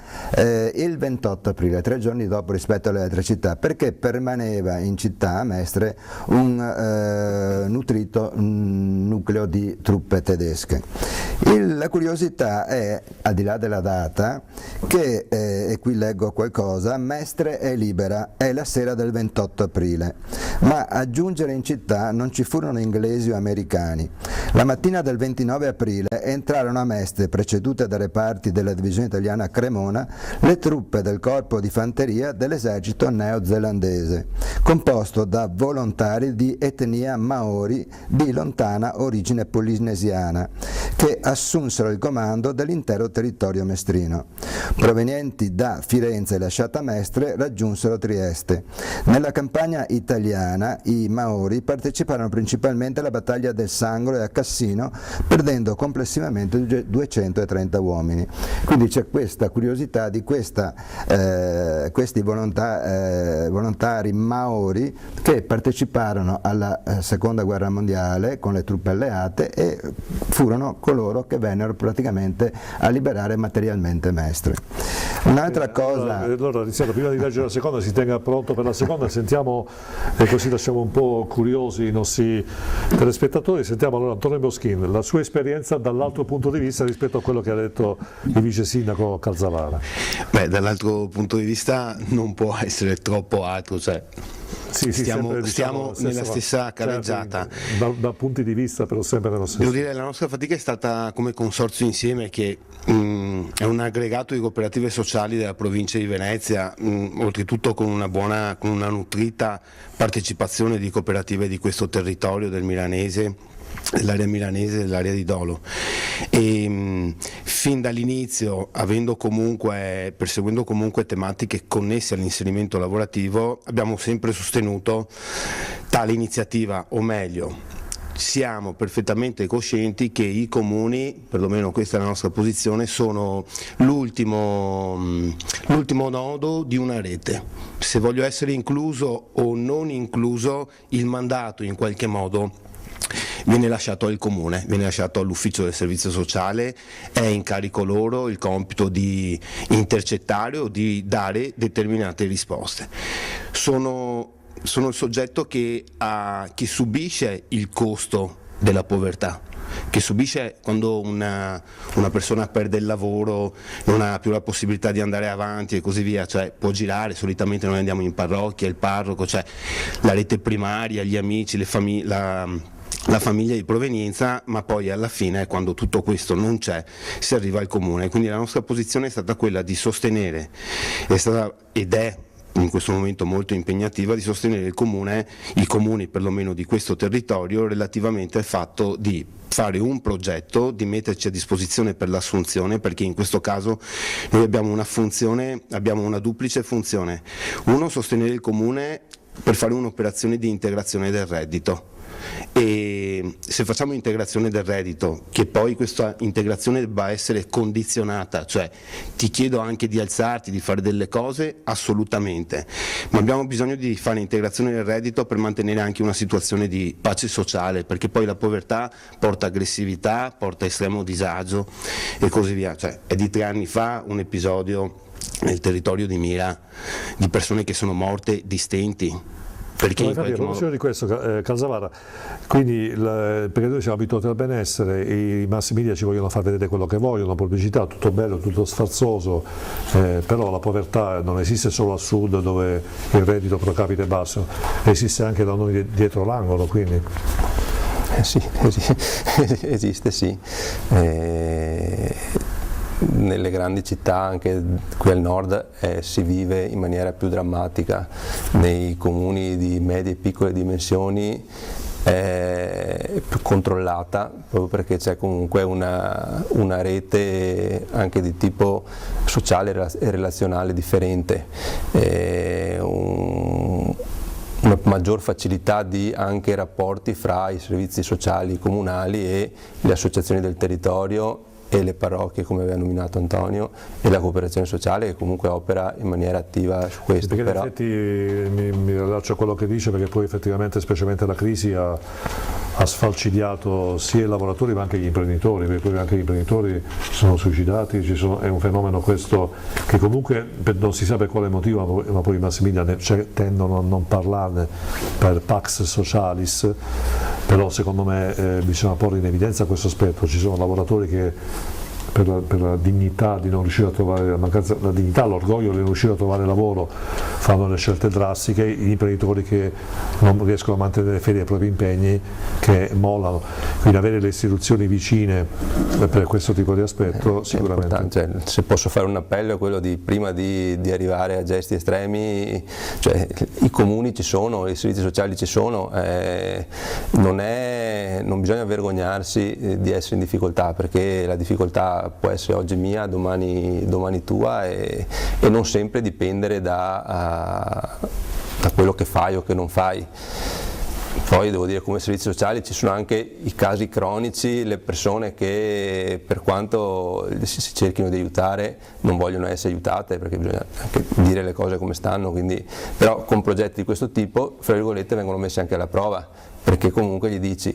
il 28 aprile, 3 giorni dopo rispetto alle altre città, perché permaneva in città a Mestre un nutrito nucleo di truppe tedesche. La curiosità è, al di là della data, che, e qui leggo qualcosa, Mestre è libera, è la sera del 28 aprile, ma a giungere in città non ci furono inglesi o americani. La mattina del 29 aprile entrarono a Mestre, precedute da reparti della divisione italiana a Cremona, le truppe del corpo di fanteria dell'esercito neozelandese, composto da volontari di etnia maori di lontana origine polinesiana, che assunsero il comando dell'intero territorio mestrino. Provenienti da Firenze e lasciata Mestre, raggiunsero Trieste. Nella campagna italiana i Maori parteciparono principalmente alla battaglia del Sangro e a Cassino, perdendo complessivamente 230 uomini. Quindi c'è questa curiosità di questi volontari Maori che parteciparono alla seconda guerra mondiale con le truppe alleate e furono coloro che vennero praticamente a liberare materialmente Mestre. Un'altra cosa... Allora, prima di leggere la seconda, si tenga pronto per la seconda, sentiamo, e così lasciamo un po' curiosi i nostri telespettatori, sentiamo allora Antonio Boschin, la sua esperienza dall'altro punto di vista rispetto a quello che ha detto il vice sindaco Calzavara. Beh, dall'altro punto di vista non può essere troppo altro, cioè stiamo nella stessa carreggiata. Da punti di vista però sempre nello stesso. Devo dire, la nostra fatica è stata come Consorzio Insieme, che è un aggregato di cooperative sociali della provincia di Venezia, oltretutto con una nutrita partecipazione di cooperative di questo territorio del Milanese, dell'area milanese e dell'area di Dolo. E fin dall'inizio, perseguendo comunque tematiche connesse all'inserimento lavorativo, abbiamo sempre sostenuto tale iniziativa, o meglio, siamo perfettamente coscienti che i comuni, perlomeno questa è la nostra posizione, sono l'ultimo nodo di una rete. Se voglio essere incluso o non incluso, il mandato in qualche modo viene lasciato al comune, viene lasciato all'ufficio del servizio sociale, è in carico loro il compito di intercettare o di dare determinate risposte. Sono il soggetto che subisce il costo della povertà, che subisce quando una persona perde il lavoro, non ha più la possibilità di andare avanti e così via, cioè può girare, solitamente noi andiamo in parrocchia, il parroco, cioè la rete primaria, gli amici, la famiglia di provenienza, ma poi alla fine, quando tutto questo non c'è, si arriva al comune. Quindi la nostra posizione è stata quella di sostenere, ed è in questo momento molto impegnativa, di sostenere i comuni perlomeno di questo territorio, relativamente al fatto di fare un progetto, di metterci a disposizione per l'assunzione, perché in questo caso noi abbiamo una duplice funzione: uno, sostenere il comune per fare un'operazione di integrazione del reddito, e se facciamo integrazione del reddito, che poi questa integrazione debba essere condizionata, cioè ti chiedo anche di alzarti, di fare delle cose, assolutamente, ma abbiamo bisogno di fare integrazione del reddito per mantenere anche una situazione di pace sociale, perché poi la povertà porta aggressività, porta estremo disagio e così via. Cioè, è di 3 anni fa un episodio nel territorio di Mira di persone che sono morte di stenti. Perché a proposito di questo, Calzavara, quindi perché noi siamo abituati al benessere, i mass media ci vogliono far vedere quello che vogliono, pubblicità, tutto bello, tutto sfarzoso, però la povertà non esiste solo al sud dove il reddito pro capite è basso, esiste anche da noi dietro l'angolo, quindi. Sì, esiste sì. nelle grandi città, anche qui al nord, si vive in maniera più drammatica. Nei comuni di medie e piccole dimensioni è più controllata, proprio perché c'è comunque una rete anche di tipo sociale e relazionale differente, una maggior facilità di anche rapporti fra i servizi sociali comunali e le associazioni del territorio e le parrocchie, come aveva nominato Antonio, e la cooperazione sociale che comunque opera in maniera attiva su questo. Perché in effetti mi rilascio a quello che dice, perché poi effettivamente, specialmente la crisi, ha sfalcidiato sia i lavoratori ma anche gli imprenditori, perché poi anche gli imprenditori si sono suicidati, è un fenomeno questo che comunque non si sa per quale motivo, ma poi i mass media tendono a non parlarne per pax socialis, però secondo me bisogna porre in evidenza questo aspetto. Ci sono lavoratori che per la dignità di non riuscire a trovare, la dignità, l'orgoglio di non riuscire a trovare lavoro, fanno le scelte drastiche, gli imprenditori che non riescono a mantenere fede ai propri impegni, che mollano. Quindi avere le istituzioni vicine per questo tipo di aspetto sicuramente. Cioè, se posso fare un appello è quello di, prima di arrivare a gesti estremi, cioè, i comuni ci sono, i servizi sociali ci sono, non bisogna vergognarsi di essere in difficoltà, perché la difficoltà può essere oggi mia, domani tua, e non sempre dipendere da quello che fai o che non fai. Poi devo dire, come servizi sociali ci sono anche i casi cronici, le persone che per quanto si cerchino di aiutare non vogliono essere aiutate, perché bisogna anche dire le cose come stanno, quindi, però con progetti di questo tipo, fra virgolette, vengono messi anche alla prova, perché comunque gli dici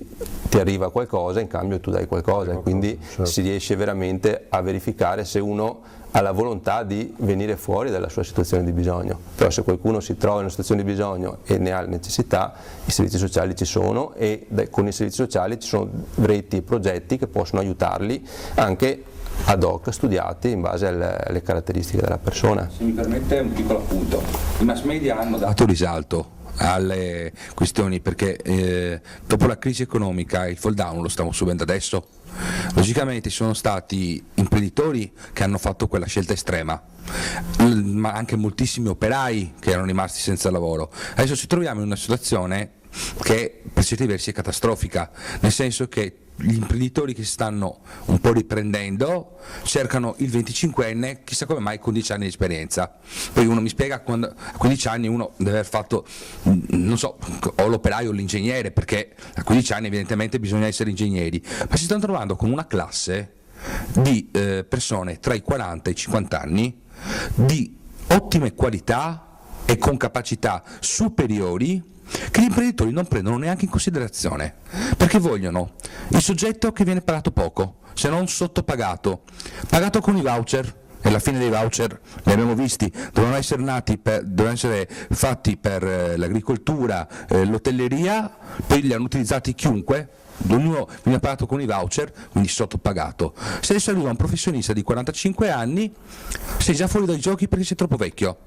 ti arriva qualcosa, in cambio tu dai qualcosa, e quindi si riesce veramente a verificare se uno ha la volontà di venire fuori dalla sua situazione di bisogno. Però se qualcuno si trova in una situazione di bisogno e ne ha necessità, i servizi sociali ci sono, e con i servizi sociali ci sono reti e progetti che possono aiutarli anche ad hoc, studiati in base alle caratteristiche della persona. Se mi permette un piccolo appunto, i mass media hanno dato risalto alle questioni, perché dopo la crisi economica il fall down lo stiamo subendo adesso. Logicamente ci sono stati imprenditori che hanno fatto quella scelta estrema, ma anche moltissimi operai che erano rimasti senza lavoro. Adesso ci troviamo in una situazione che per certi versi è catastrofica, nel senso che gli imprenditori che si stanno un po' riprendendo cercano il 25enne, chissà come mai, con 10 anni di esperienza. Poi uno mi spiega, quando a 15 anni uno deve aver fatto, non so, o l'operaio o l'ingegnere, perché a 15 anni evidentemente bisogna essere ingegneri, ma si stanno trovando con una classe di persone tra i 40 e i 50 anni di ottime qualità e con capacità superiori, che gli imprenditori non prendono neanche in considerazione, perché vogliono il soggetto che viene pagato poco, se non sottopagato, pagato con i voucher, e alla fine dei voucher li abbiamo visti, dovevano essere fatti per l'agricoltura, l'hotelleria, poi li hanno utilizzati chiunque, ognuno viene pagato con i voucher, quindi sottopagato. Se adesso arriva un professionista di 45 anni, sei già fuori dai giochi perché sei troppo vecchio,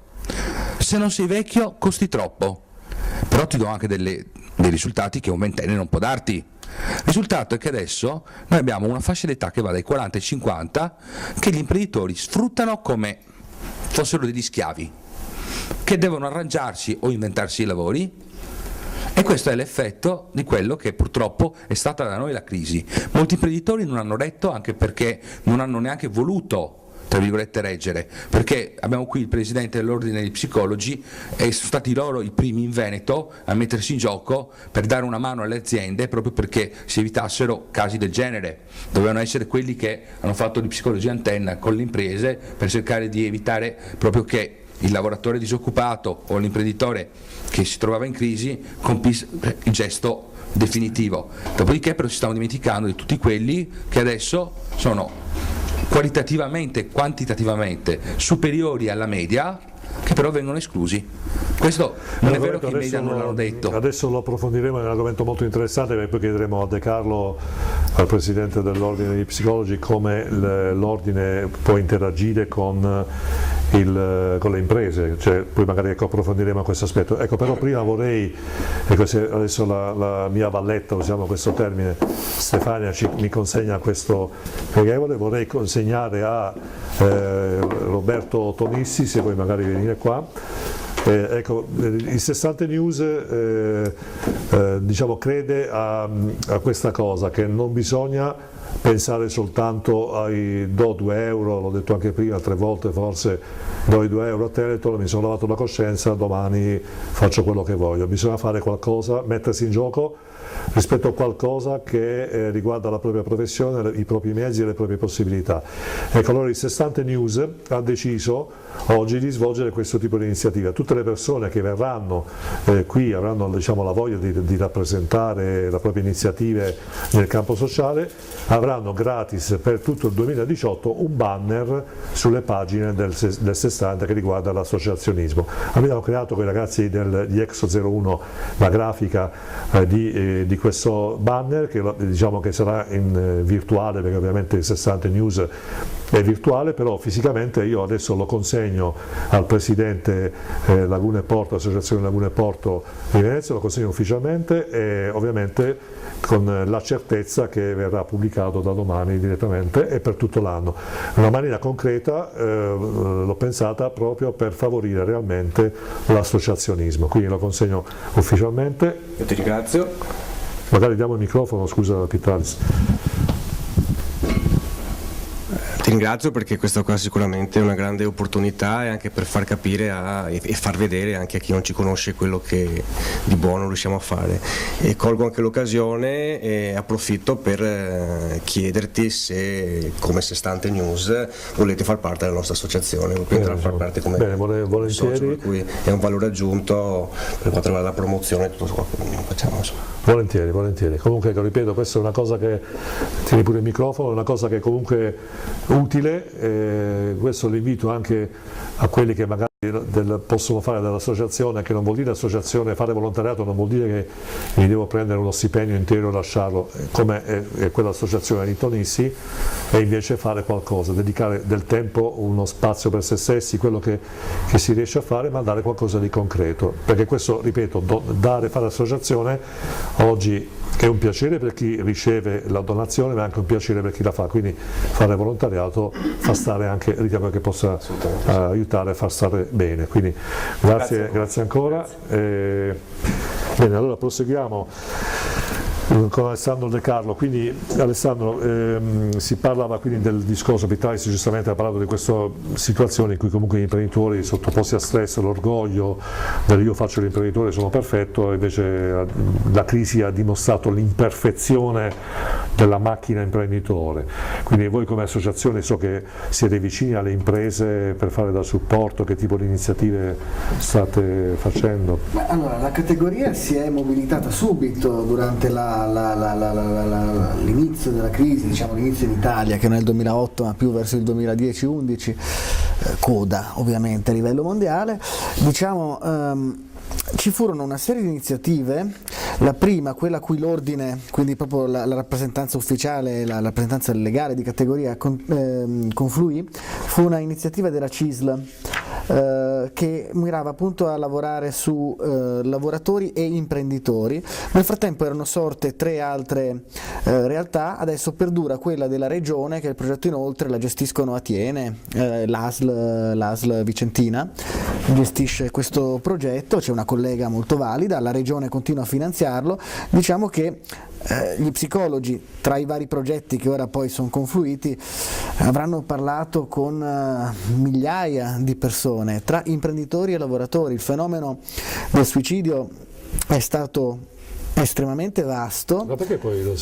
se non sei vecchio costi troppo. Però ti do anche dei risultati che un ventenne non può darti. Il risultato è che adesso noi abbiamo una fascia d'età che va dai 40 ai 50 che gli imprenditori sfruttano come fossero degli schiavi, che devono arrangiarsi o inventarsi i lavori, e questo è l'effetto di quello che purtroppo è stata da noi la crisi. Molti imprenditori non hanno retto, anche perché non hanno neanche voluto, tra virgolette, reggere, perché abbiamo qui il presidente dell'ordine degli psicologi e sono stati loro i primi in Veneto a mettersi in gioco per dare una mano alle aziende, proprio perché si evitassero casi del genere. Dovevano essere quelli che hanno fatto di psicologia antenna con le imprese per cercare di evitare proprio che il lavoratore disoccupato o l'imprenditore che si trovava in crisi compisse il gesto definitivo. Dopodiché però si stanno dimenticando di tutti quelli che adesso sono qualitativamente e quantitativamente superiori alla media, che però vengono esclusi. Questo non è vero che i media non l'hanno detto. Adesso lo approfondiremo, è un argomento molto interessante, perché poi chiederemo a De Carlo, al presidente dell'ordine degli psicologi, come l'ordine può interagire con con le imprese, cioè, poi magari approfondiremo questo aspetto. Ecco, però prima vorrei, se adesso la mia valletta, usiamo questo termine, Stefania mi consegna questo pregevole, vorrei consegnare a Roberto Tonissi, se vuoi magari venire qua. Ecco, il Sestante News diciamo, crede a questa cosa, che non bisogna pensare soltanto ai do 2 euro, l'ho detto anche prima 3 volte forse, do i 2 euro a Teleton, mi sono lavato la coscienza, domani faccio quello che voglio. Bisogna fare qualcosa, mettersi in gioco rispetto a qualcosa che riguarda la propria professione, i propri mezzi e le proprie possibilità. Ecco, allora il Sestante News ha deciso oggi di svolgere questo tipo di iniziativa. Tutte le persone che verranno qui avranno, diciamo, la voglia di rappresentare le proprie iniziative nel campo sociale, avranno gratis per tutto il 2018 un banner sulle pagine del Sestante che riguarda l'associazionismo. Abbiamo creato con i ragazzi di Exo 01 la grafica di questo banner, che diciamo che sarà in virtuale, perché ovviamente il Sestante News è virtuale, però fisicamente io adesso lo consegno al presidente Laguna e Porto, Associazione Laguna e Porto di Venezia, lo consegno ufficialmente e ovviamente con la certezza che verrà pubblicato da domani direttamente e per tutto l'anno. Una maniera concreta, l'ho pensata proprio per favorire realmente l'associazionismo, quindi lo consegno ufficialmente. Io ti ringrazio. Magari diamo il microfono, scusa Pitalis. Ti ringrazio perché questa qua sicuramente è una grande opportunità e anche per far capire e far vedere anche a chi non ci conosce quello che di buono riusciamo a fare. E colgo anche l'occasione e approfitto per chiederti se come Sestante News volete far parte della nostra associazione, volete far parte come socio, per cui è un valore aggiunto per quanto riguarda la promozione e tutto quello che facciamo. Insomma. Volentieri, volentieri. Comunque ripeto, questa è una cosa che, tieni pure il microfono, è una cosa che è comunque utile, questo l'invito anche a quelli che magari possono fare dell'associazione, che non vuol dire associazione, fare volontariato non vuol dire che mi devo prendere uno stipendio intero e lasciarlo, come è quell'associazione di Tonissi, e invece fare qualcosa, dedicare del tempo, uno spazio per se stessi, quello che si riesce a fare, ma dare qualcosa di concreto, perché questo, ripeto, fare associazione oggi è un piacere per chi riceve la donazione, ma anche un piacere per chi la fa, quindi fare volontariato fa stare anche, ritengo che possa aiutare a far stare bene, quindi grazie ancora. Bene, allora proseguiamo con Alessandro De Carlo. Quindi Alessandro, si parlava quindi del discorso, Pitalis giustamente ha parlato di questa situazione in cui comunque gli imprenditori sottoposti a stress, l'orgoglio del io faccio l'imprenditore, sono perfetto, invece la crisi ha dimostrato l'imperfezione della macchina imprenditore. Quindi voi come associazione so che siete vicini alle imprese per fare da supporto, che tipo di iniziative state facendo? Allora, la categoria si è mobilitata subito durante l'inizio della crisi, diciamo l'inizio in Italia, che non è il 2008 ma più verso il 2010-11, coda ovviamente a livello mondiale, diciamo. Ci furono una serie di iniziative, la prima, quella a cui l'ordine, quindi proprio la rappresentanza ufficiale, la rappresentanza legale di categoria confluì, fu una iniziativa della CISL che mirava appunto a lavorare su lavoratori e imprenditori. Nel frattempo erano sorte 3 altre realtà, adesso perdura quella della regione, che il progetto inoltre la gestiscono Atiene, l'ASL Vicentina gestisce questo progetto, c'è una collega molto valida, la regione continua a finanziarlo. Diciamo che gli psicologi, tra i vari progetti che ora poi sono confluiti, avranno parlato con migliaia di persone, tra imprenditori e lavoratori. Il fenomeno del suicidio è stato estremamente vasto. Ma perché poi non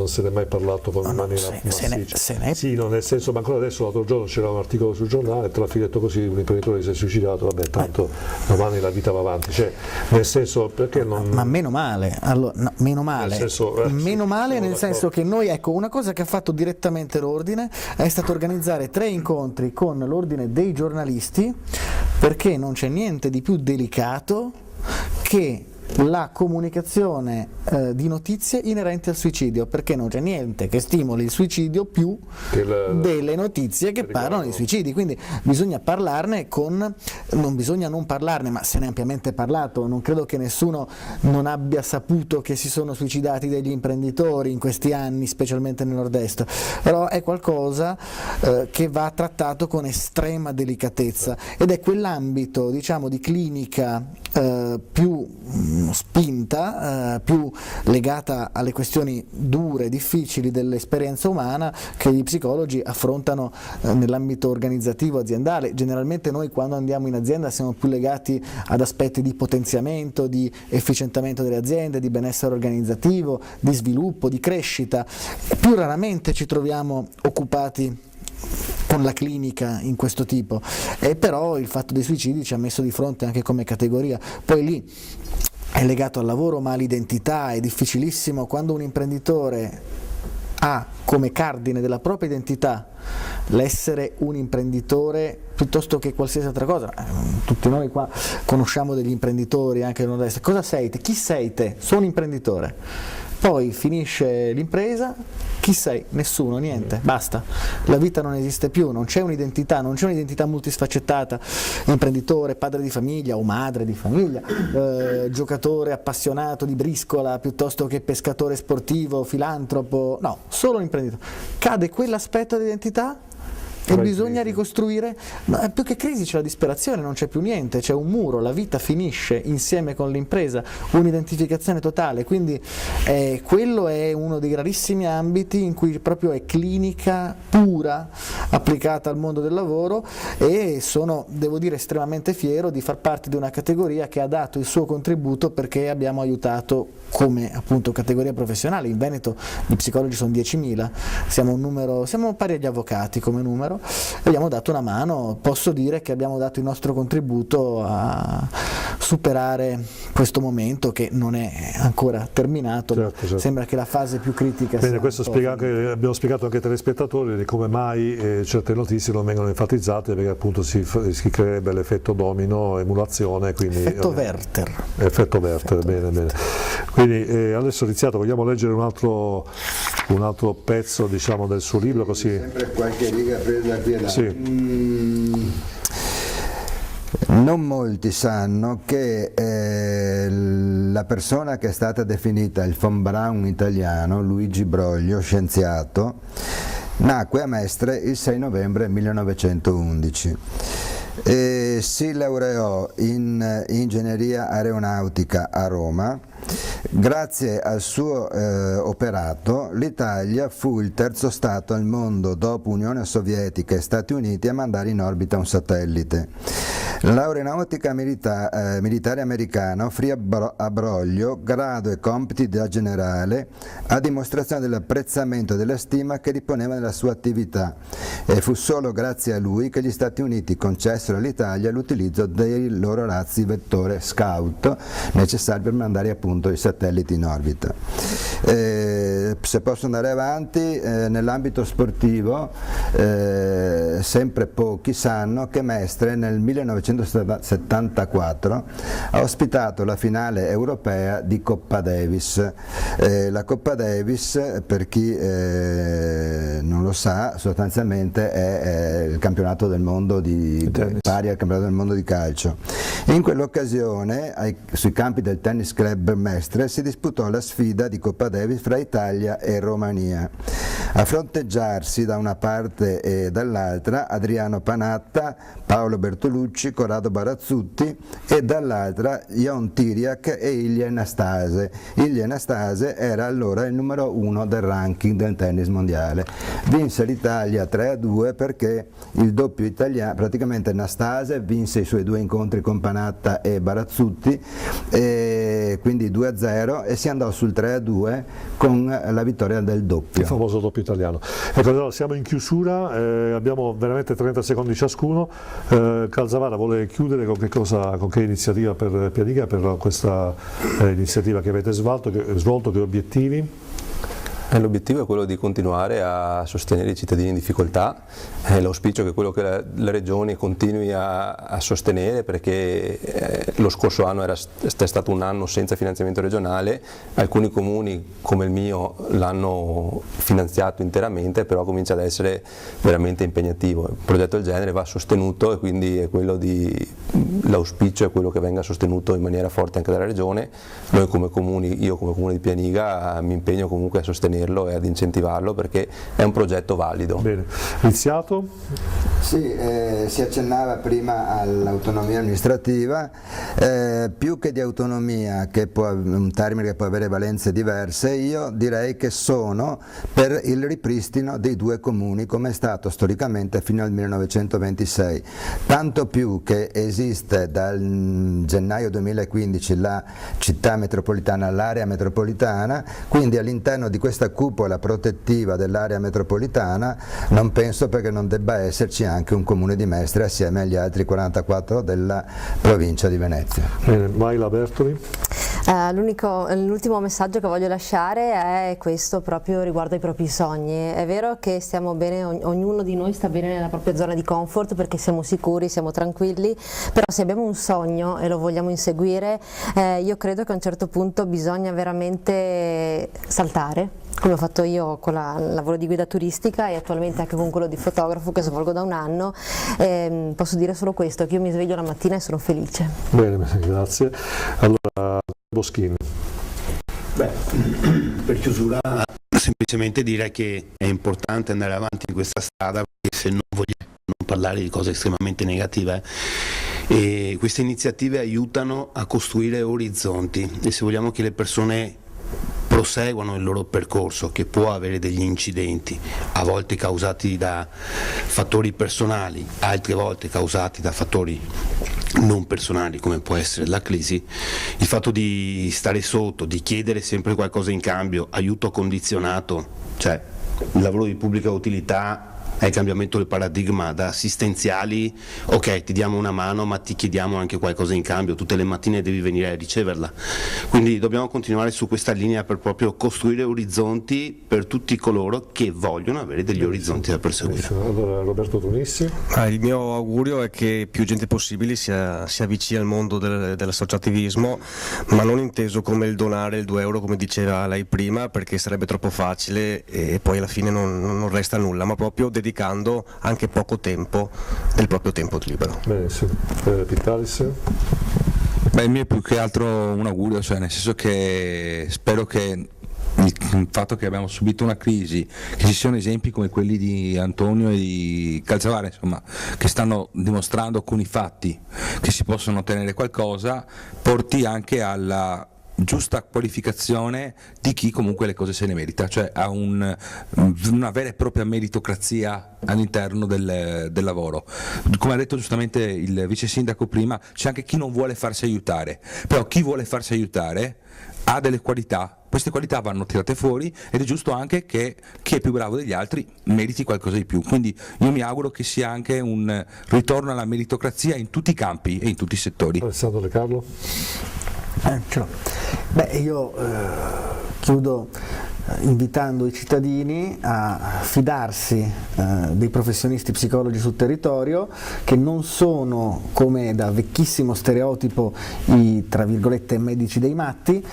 se ne è mai parlato con maniera massiccia? Sì, no, nel senso, ma ancora adesso l'altro giorno c'era un articolo sul giornale, te l'ha detto così, un imprenditore si è suicidato, vabbè, tanto domani la vita va avanti, cioè, nel senso, perché non... Ma meno male, allora, no, meno male, nel senso che noi, ecco, una cosa che ha fatto direttamente l'ordine è stato organizzare 3 incontri con l'ordine dei giornalisti, perché non c'è niente di più delicato che la comunicazione di notizie inerenti al suicidio, perché non c'è niente che stimoli il suicidio più delle notizie che parlano di suicidi, quindi bisogna parlarne non bisogna non parlarne, ma se ne è ampiamente parlato, non credo che nessuno non abbia saputo che si sono suicidati degli imprenditori in questi anni, specialmente nel nord-est, però è qualcosa che va trattato con estrema delicatezza ed è quell'ambito, diciamo, di clinica più spinta, più legata alle questioni dure, difficili dell'esperienza umana che gli psicologi affrontano nell'ambito organizzativo aziendale. Generalmente noi quando andiamo in azienda siamo più legati ad aspetti di potenziamento, di efficientamento delle aziende, di benessere organizzativo, di sviluppo, di crescita. Più raramente ci troviamo occupati con la clinica in questo tipo, e però il fatto dei suicidi ci ha messo di fronte anche come categoria. Poi lì è legato al lavoro ma all'identità, è difficilissimo quando un imprenditore ha come cardine della propria identità l'essere un imprenditore piuttosto che qualsiasi altra cosa. Tutti noi qua conosciamo degli imprenditori anche nel nord-est. Cosa sei te? Chi sei te? Sono un imprenditore. Poi finisce l'impresa, chi sei? Nessuno, niente, basta. La vita non esiste più, non c'è un'identità, non c'è un'identità multisfaccettata, imprenditore, padre di famiglia o madre di famiglia, giocatore appassionato di briscola piuttosto che pescatore sportivo, filantropo, no, solo imprenditore. Cade quell'aspetto di identità e bisogna ricostruire, ma più che crisi c'è la disperazione, non c'è più niente, c'è un muro, la vita finisce insieme con l'impresa, un'identificazione totale, quindi quello è uno dei rarissimi ambiti in cui proprio è clinica pura applicata al mondo del lavoro, e sono, devo dire, estremamente fiero di far parte di una categoria che ha dato il suo contributo, perché abbiamo aiutato come appunto categoria professionale. In Veneto gli psicologi sono 10.000, siamo pari agli avvocati come numero, abbiamo dato una mano, posso dire che abbiamo dato il nostro contributo a superare questo momento che non è ancora terminato, certo. Sembra che la fase più critica Bene, sia questo abbiamo spiegato anche ai telespettatori di come mai certe notizie non vengono enfatizzate, perché appunto si creerebbe l'effetto domino, emulazione, quindi effetto Werther. Effetto Werther, bene. Quindi adesso Riziato, vogliamo leggere un altro pezzo, diciamo, del suo libro, così sempre qualche riga presa qui e là. Sì. Non molti sanno che la persona che è stata definita il von Braun italiano, Luigi Broglio, scienziato, nacque a Mestre il 6 novembre 1911. Si laureò in ingegneria aeronautica a Roma. Grazie al suo operato l'Italia fu il terzo Stato al mondo dopo Unione Sovietica e Stati Uniti a mandare in orbita un satellite. L'aeronautica militare americana offrì a Broglio grado e compiti da generale, a dimostrazione dell'apprezzamento e della stima che riponeva nella sua attività, e fu solo grazie a lui che gli Stati Uniti concessero all'Italia l'utilizzo dei loro razzi vettore Scout necessari per mandare appunto i satelliti in orbita. Se posso andare avanti, nell'ambito sportivo sempre pochi sanno che Mestre nel 1974 ha ospitato la finale europea di Coppa Davis. La Coppa Davis, per chi non lo sa, sostanzialmente è il campionato del mondo pari al campionato del mondo di calcio. In quell'occasione sui campi del Tennis Club Mestre si disputò la sfida di Coppa Davis fra Italia e Romania. A fronteggiarsi da una parte e dall'altra Adriano Panatta, Paolo Bertolucci, Corrado Barazzutti, e dall'altra Ion Tiriac e Ilie Nastase. Ilie Nastase era allora il numero 1 del ranking del tennis mondiale. Vinse l'Italia 3-2 perché il doppio italiano, praticamente Nastase vinse i suoi 2 incontri con Panatta e Barazzutti, e quindi 2-0, e si andò sul 3-2 con la vittoria del doppio. Il famoso doppio italiano. Ecco, allora siamo in chiusura, abbiamo veramente 30 secondi ciascuno. Calzavara vuole chiudere con che iniziativa per Pianiga, per questa iniziativa che avete svolto, che obiettivi? L'obiettivo è quello di continuare a sostenere i cittadini in difficoltà, l'auspicio è quello che la Regione continui a sostenere, perché lo scorso anno è stato un anno senza finanziamento regionale, alcuni comuni come il mio l'hanno finanziato interamente, però comincia ad essere veramente impegnativo. Un progetto del genere va sostenuto e quindi è l'auspicio è quello che venga sostenuto in maniera forte anche dalla Regione. Noi come comuni, io come comune di Pianiga mi impegno comunque a sostenerlo e ad incentivarlo perché è un progetto valido. Bene, iniziato? Sì, si accennava prima all'autonomia amministrativa, più che di autonomia, che un termine che può avere valenze diverse, io direi che sono per il ripristino dei due comuni come è stato storicamente fino al 1926, tanto più che esiste dal gennaio 2015 la città metropolitana, l'area metropolitana, quindi all'interno di questa cupola protettiva dell'area metropolitana non penso perché non debba esserci anche un comune di Mestre assieme agli altri 44 della provincia di Venezia. Bene, Maila Bertoli. L'ultimo messaggio che voglio lasciare è questo proprio riguardo ai propri sogni. È vero che stiamo bene, ognuno di noi sta bene nella propria zona di comfort perché siamo sicuri, siamo tranquilli, però se abbiamo un sogno e lo vogliamo inseguire, io credo che a un certo punto bisogna veramente saltare, come ho fatto io con il lavoro di guida turistica e attualmente anche con quello di fotografo che svolgo da un anno. Posso dire solo questo, che io mi sveglio la mattina e sono felice. Bene, grazie. Allora, Boschini. Per chiusura semplicemente dire che è importante andare avanti in questa strada, perché se non vogliamo non parlare di cose estremamente negative, e queste iniziative aiutano a costruire orizzonti, e se vogliamo che le persone proseguano il loro percorso, che può avere degli incidenti, a volte causati da fattori personali, altre volte causati da fattori non personali come può essere la crisi, il fatto di stare sotto, di chiedere sempre qualcosa in cambio, aiuto condizionato, cioè il lavoro di pubblica utilità è il cambiamento del paradigma da assistenziali, ok ti diamo una mano ma ti chiediamo anche qualcosa in cambio, tutte le mattine devi venire a riceverla, quindi dobbiamo continuare su questa linea per proprio costruire orizzonti per tutti coloro che vogliono avere degli orizzonti da perseguire. Allora, Roberto Tonissi. Il mio augurio è che più gente possibile si avvicini al mondo dell'associativismo, ma non inteso come il donare il 2 euro come diceva lei prima, perché sarebbe troppo facile e poi alla fine non resta nulla, ma proprio dedicando anche poco tempo del proprio tempo libero. Bene, sì. Pitalis. Il mio è più che altro un augurio, cioè nel senso che spero che il fatto che abbiamo subito una crisi, che ci siano esempi come quelli di Antonio e di Calzavare, insomma, che stanno dimostrando con i fatti che si possono ottenere qualcosa, porti anche alla giusta qualificazione di chi comunque le cose se ne merita, cioè a una vera e propria meritocrazia all'interno del lavoro. Come ha detto giustamente il vice sindaco prima, c'è anche chi non vuole farsi aiutare, però chi vuole farsi aiutare ha delle qualità, queste qualità vanno tirate fuori ed è giusto anche che chi è più bravo degli altri meriti qualcosa di più, quindi io mi auguro che sia anche un ritorno alla meritocrazia in tutti i campi e in tutti i settori. Alessandro De Carlo. Io chiudo invitando i cittadini a fidarsi dei professionisti psicologi sul territorio, che non sono, come da vecchissimo stereotipo, i tra virgolette medici dei matti.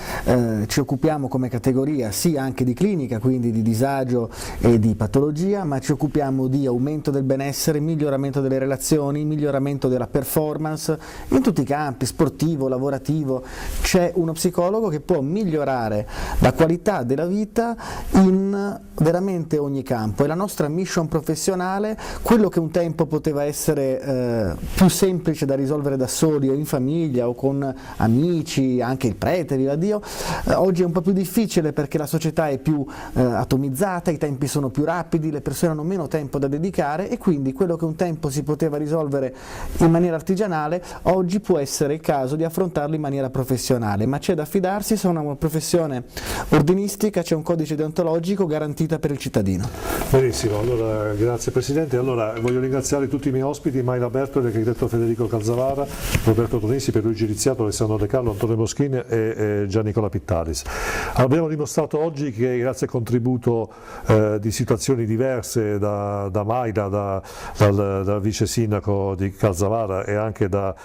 Ci occupiamo come categoria sì anche di clinica, quindi di disagio e di patologia, ma ci occupiamo di aumento del benessere, miglioramento delle relazioni, miglioramento della performance in tutti i campi, sportivo, lavorativo. C'è uno psicologo che può migliorare la qualità della vita in veramente ogni campo, e la nostra mission professionale, quello che un tempo poteva essere più semplice da risolvere da soli o in famiglia o con amici, anche il prete, viva Dio, oggi è un po' più difficile perché la società è più atomizzata, i tempi sono più rapidi, le persone hanno meno tempo da dedicare, e quindi quello che un tempo si poteva risolvere in maniera artigianale oggi può essere il caso di affrontarlo in maniera professionale, ma c'è da fidarsi, sono una professione ordinistica, c'è un codice deontologico garantita per il cittadino. Benissimo, allora grazie Presidente. Allora voglio ringraziare tutti i miei ospiti, Mayra Bertoli, l'architetto Federico Calzavara, Roberto Tonisi, Pierluigi Riziato, Alessandro De Carlo, Antonio Moschin e Giannicola Pittalis. Abbiamo dimostrato oggi che grazie al contributo di situazioni diverse da Mayra, dal vice sindaco di Calzavara e anche da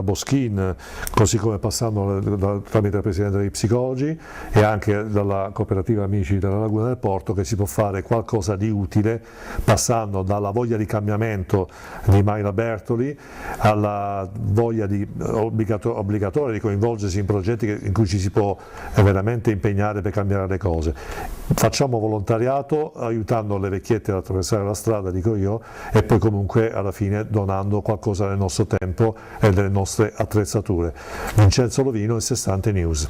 Moschin, così come passando tramite il Presidente dei Psicologi e anche dalla cooperativa Amici della Laguna del Porto, che si può fare qualcosa di utile passando dalla voglia di cambiamento di Mayra Bertoli alla voglia obbligatoria di coinvolgersi in progetti in cui ci si può veramente impegnare per cambiare le cose. Facciamo volontariato aiutando le vecchiette ad attraversare la strada, dico io, e poi comunque alla fine donando qualcosa del nostro tempo e delle nostre attrezzature. Vincenzo Lovino, Il Sestante News.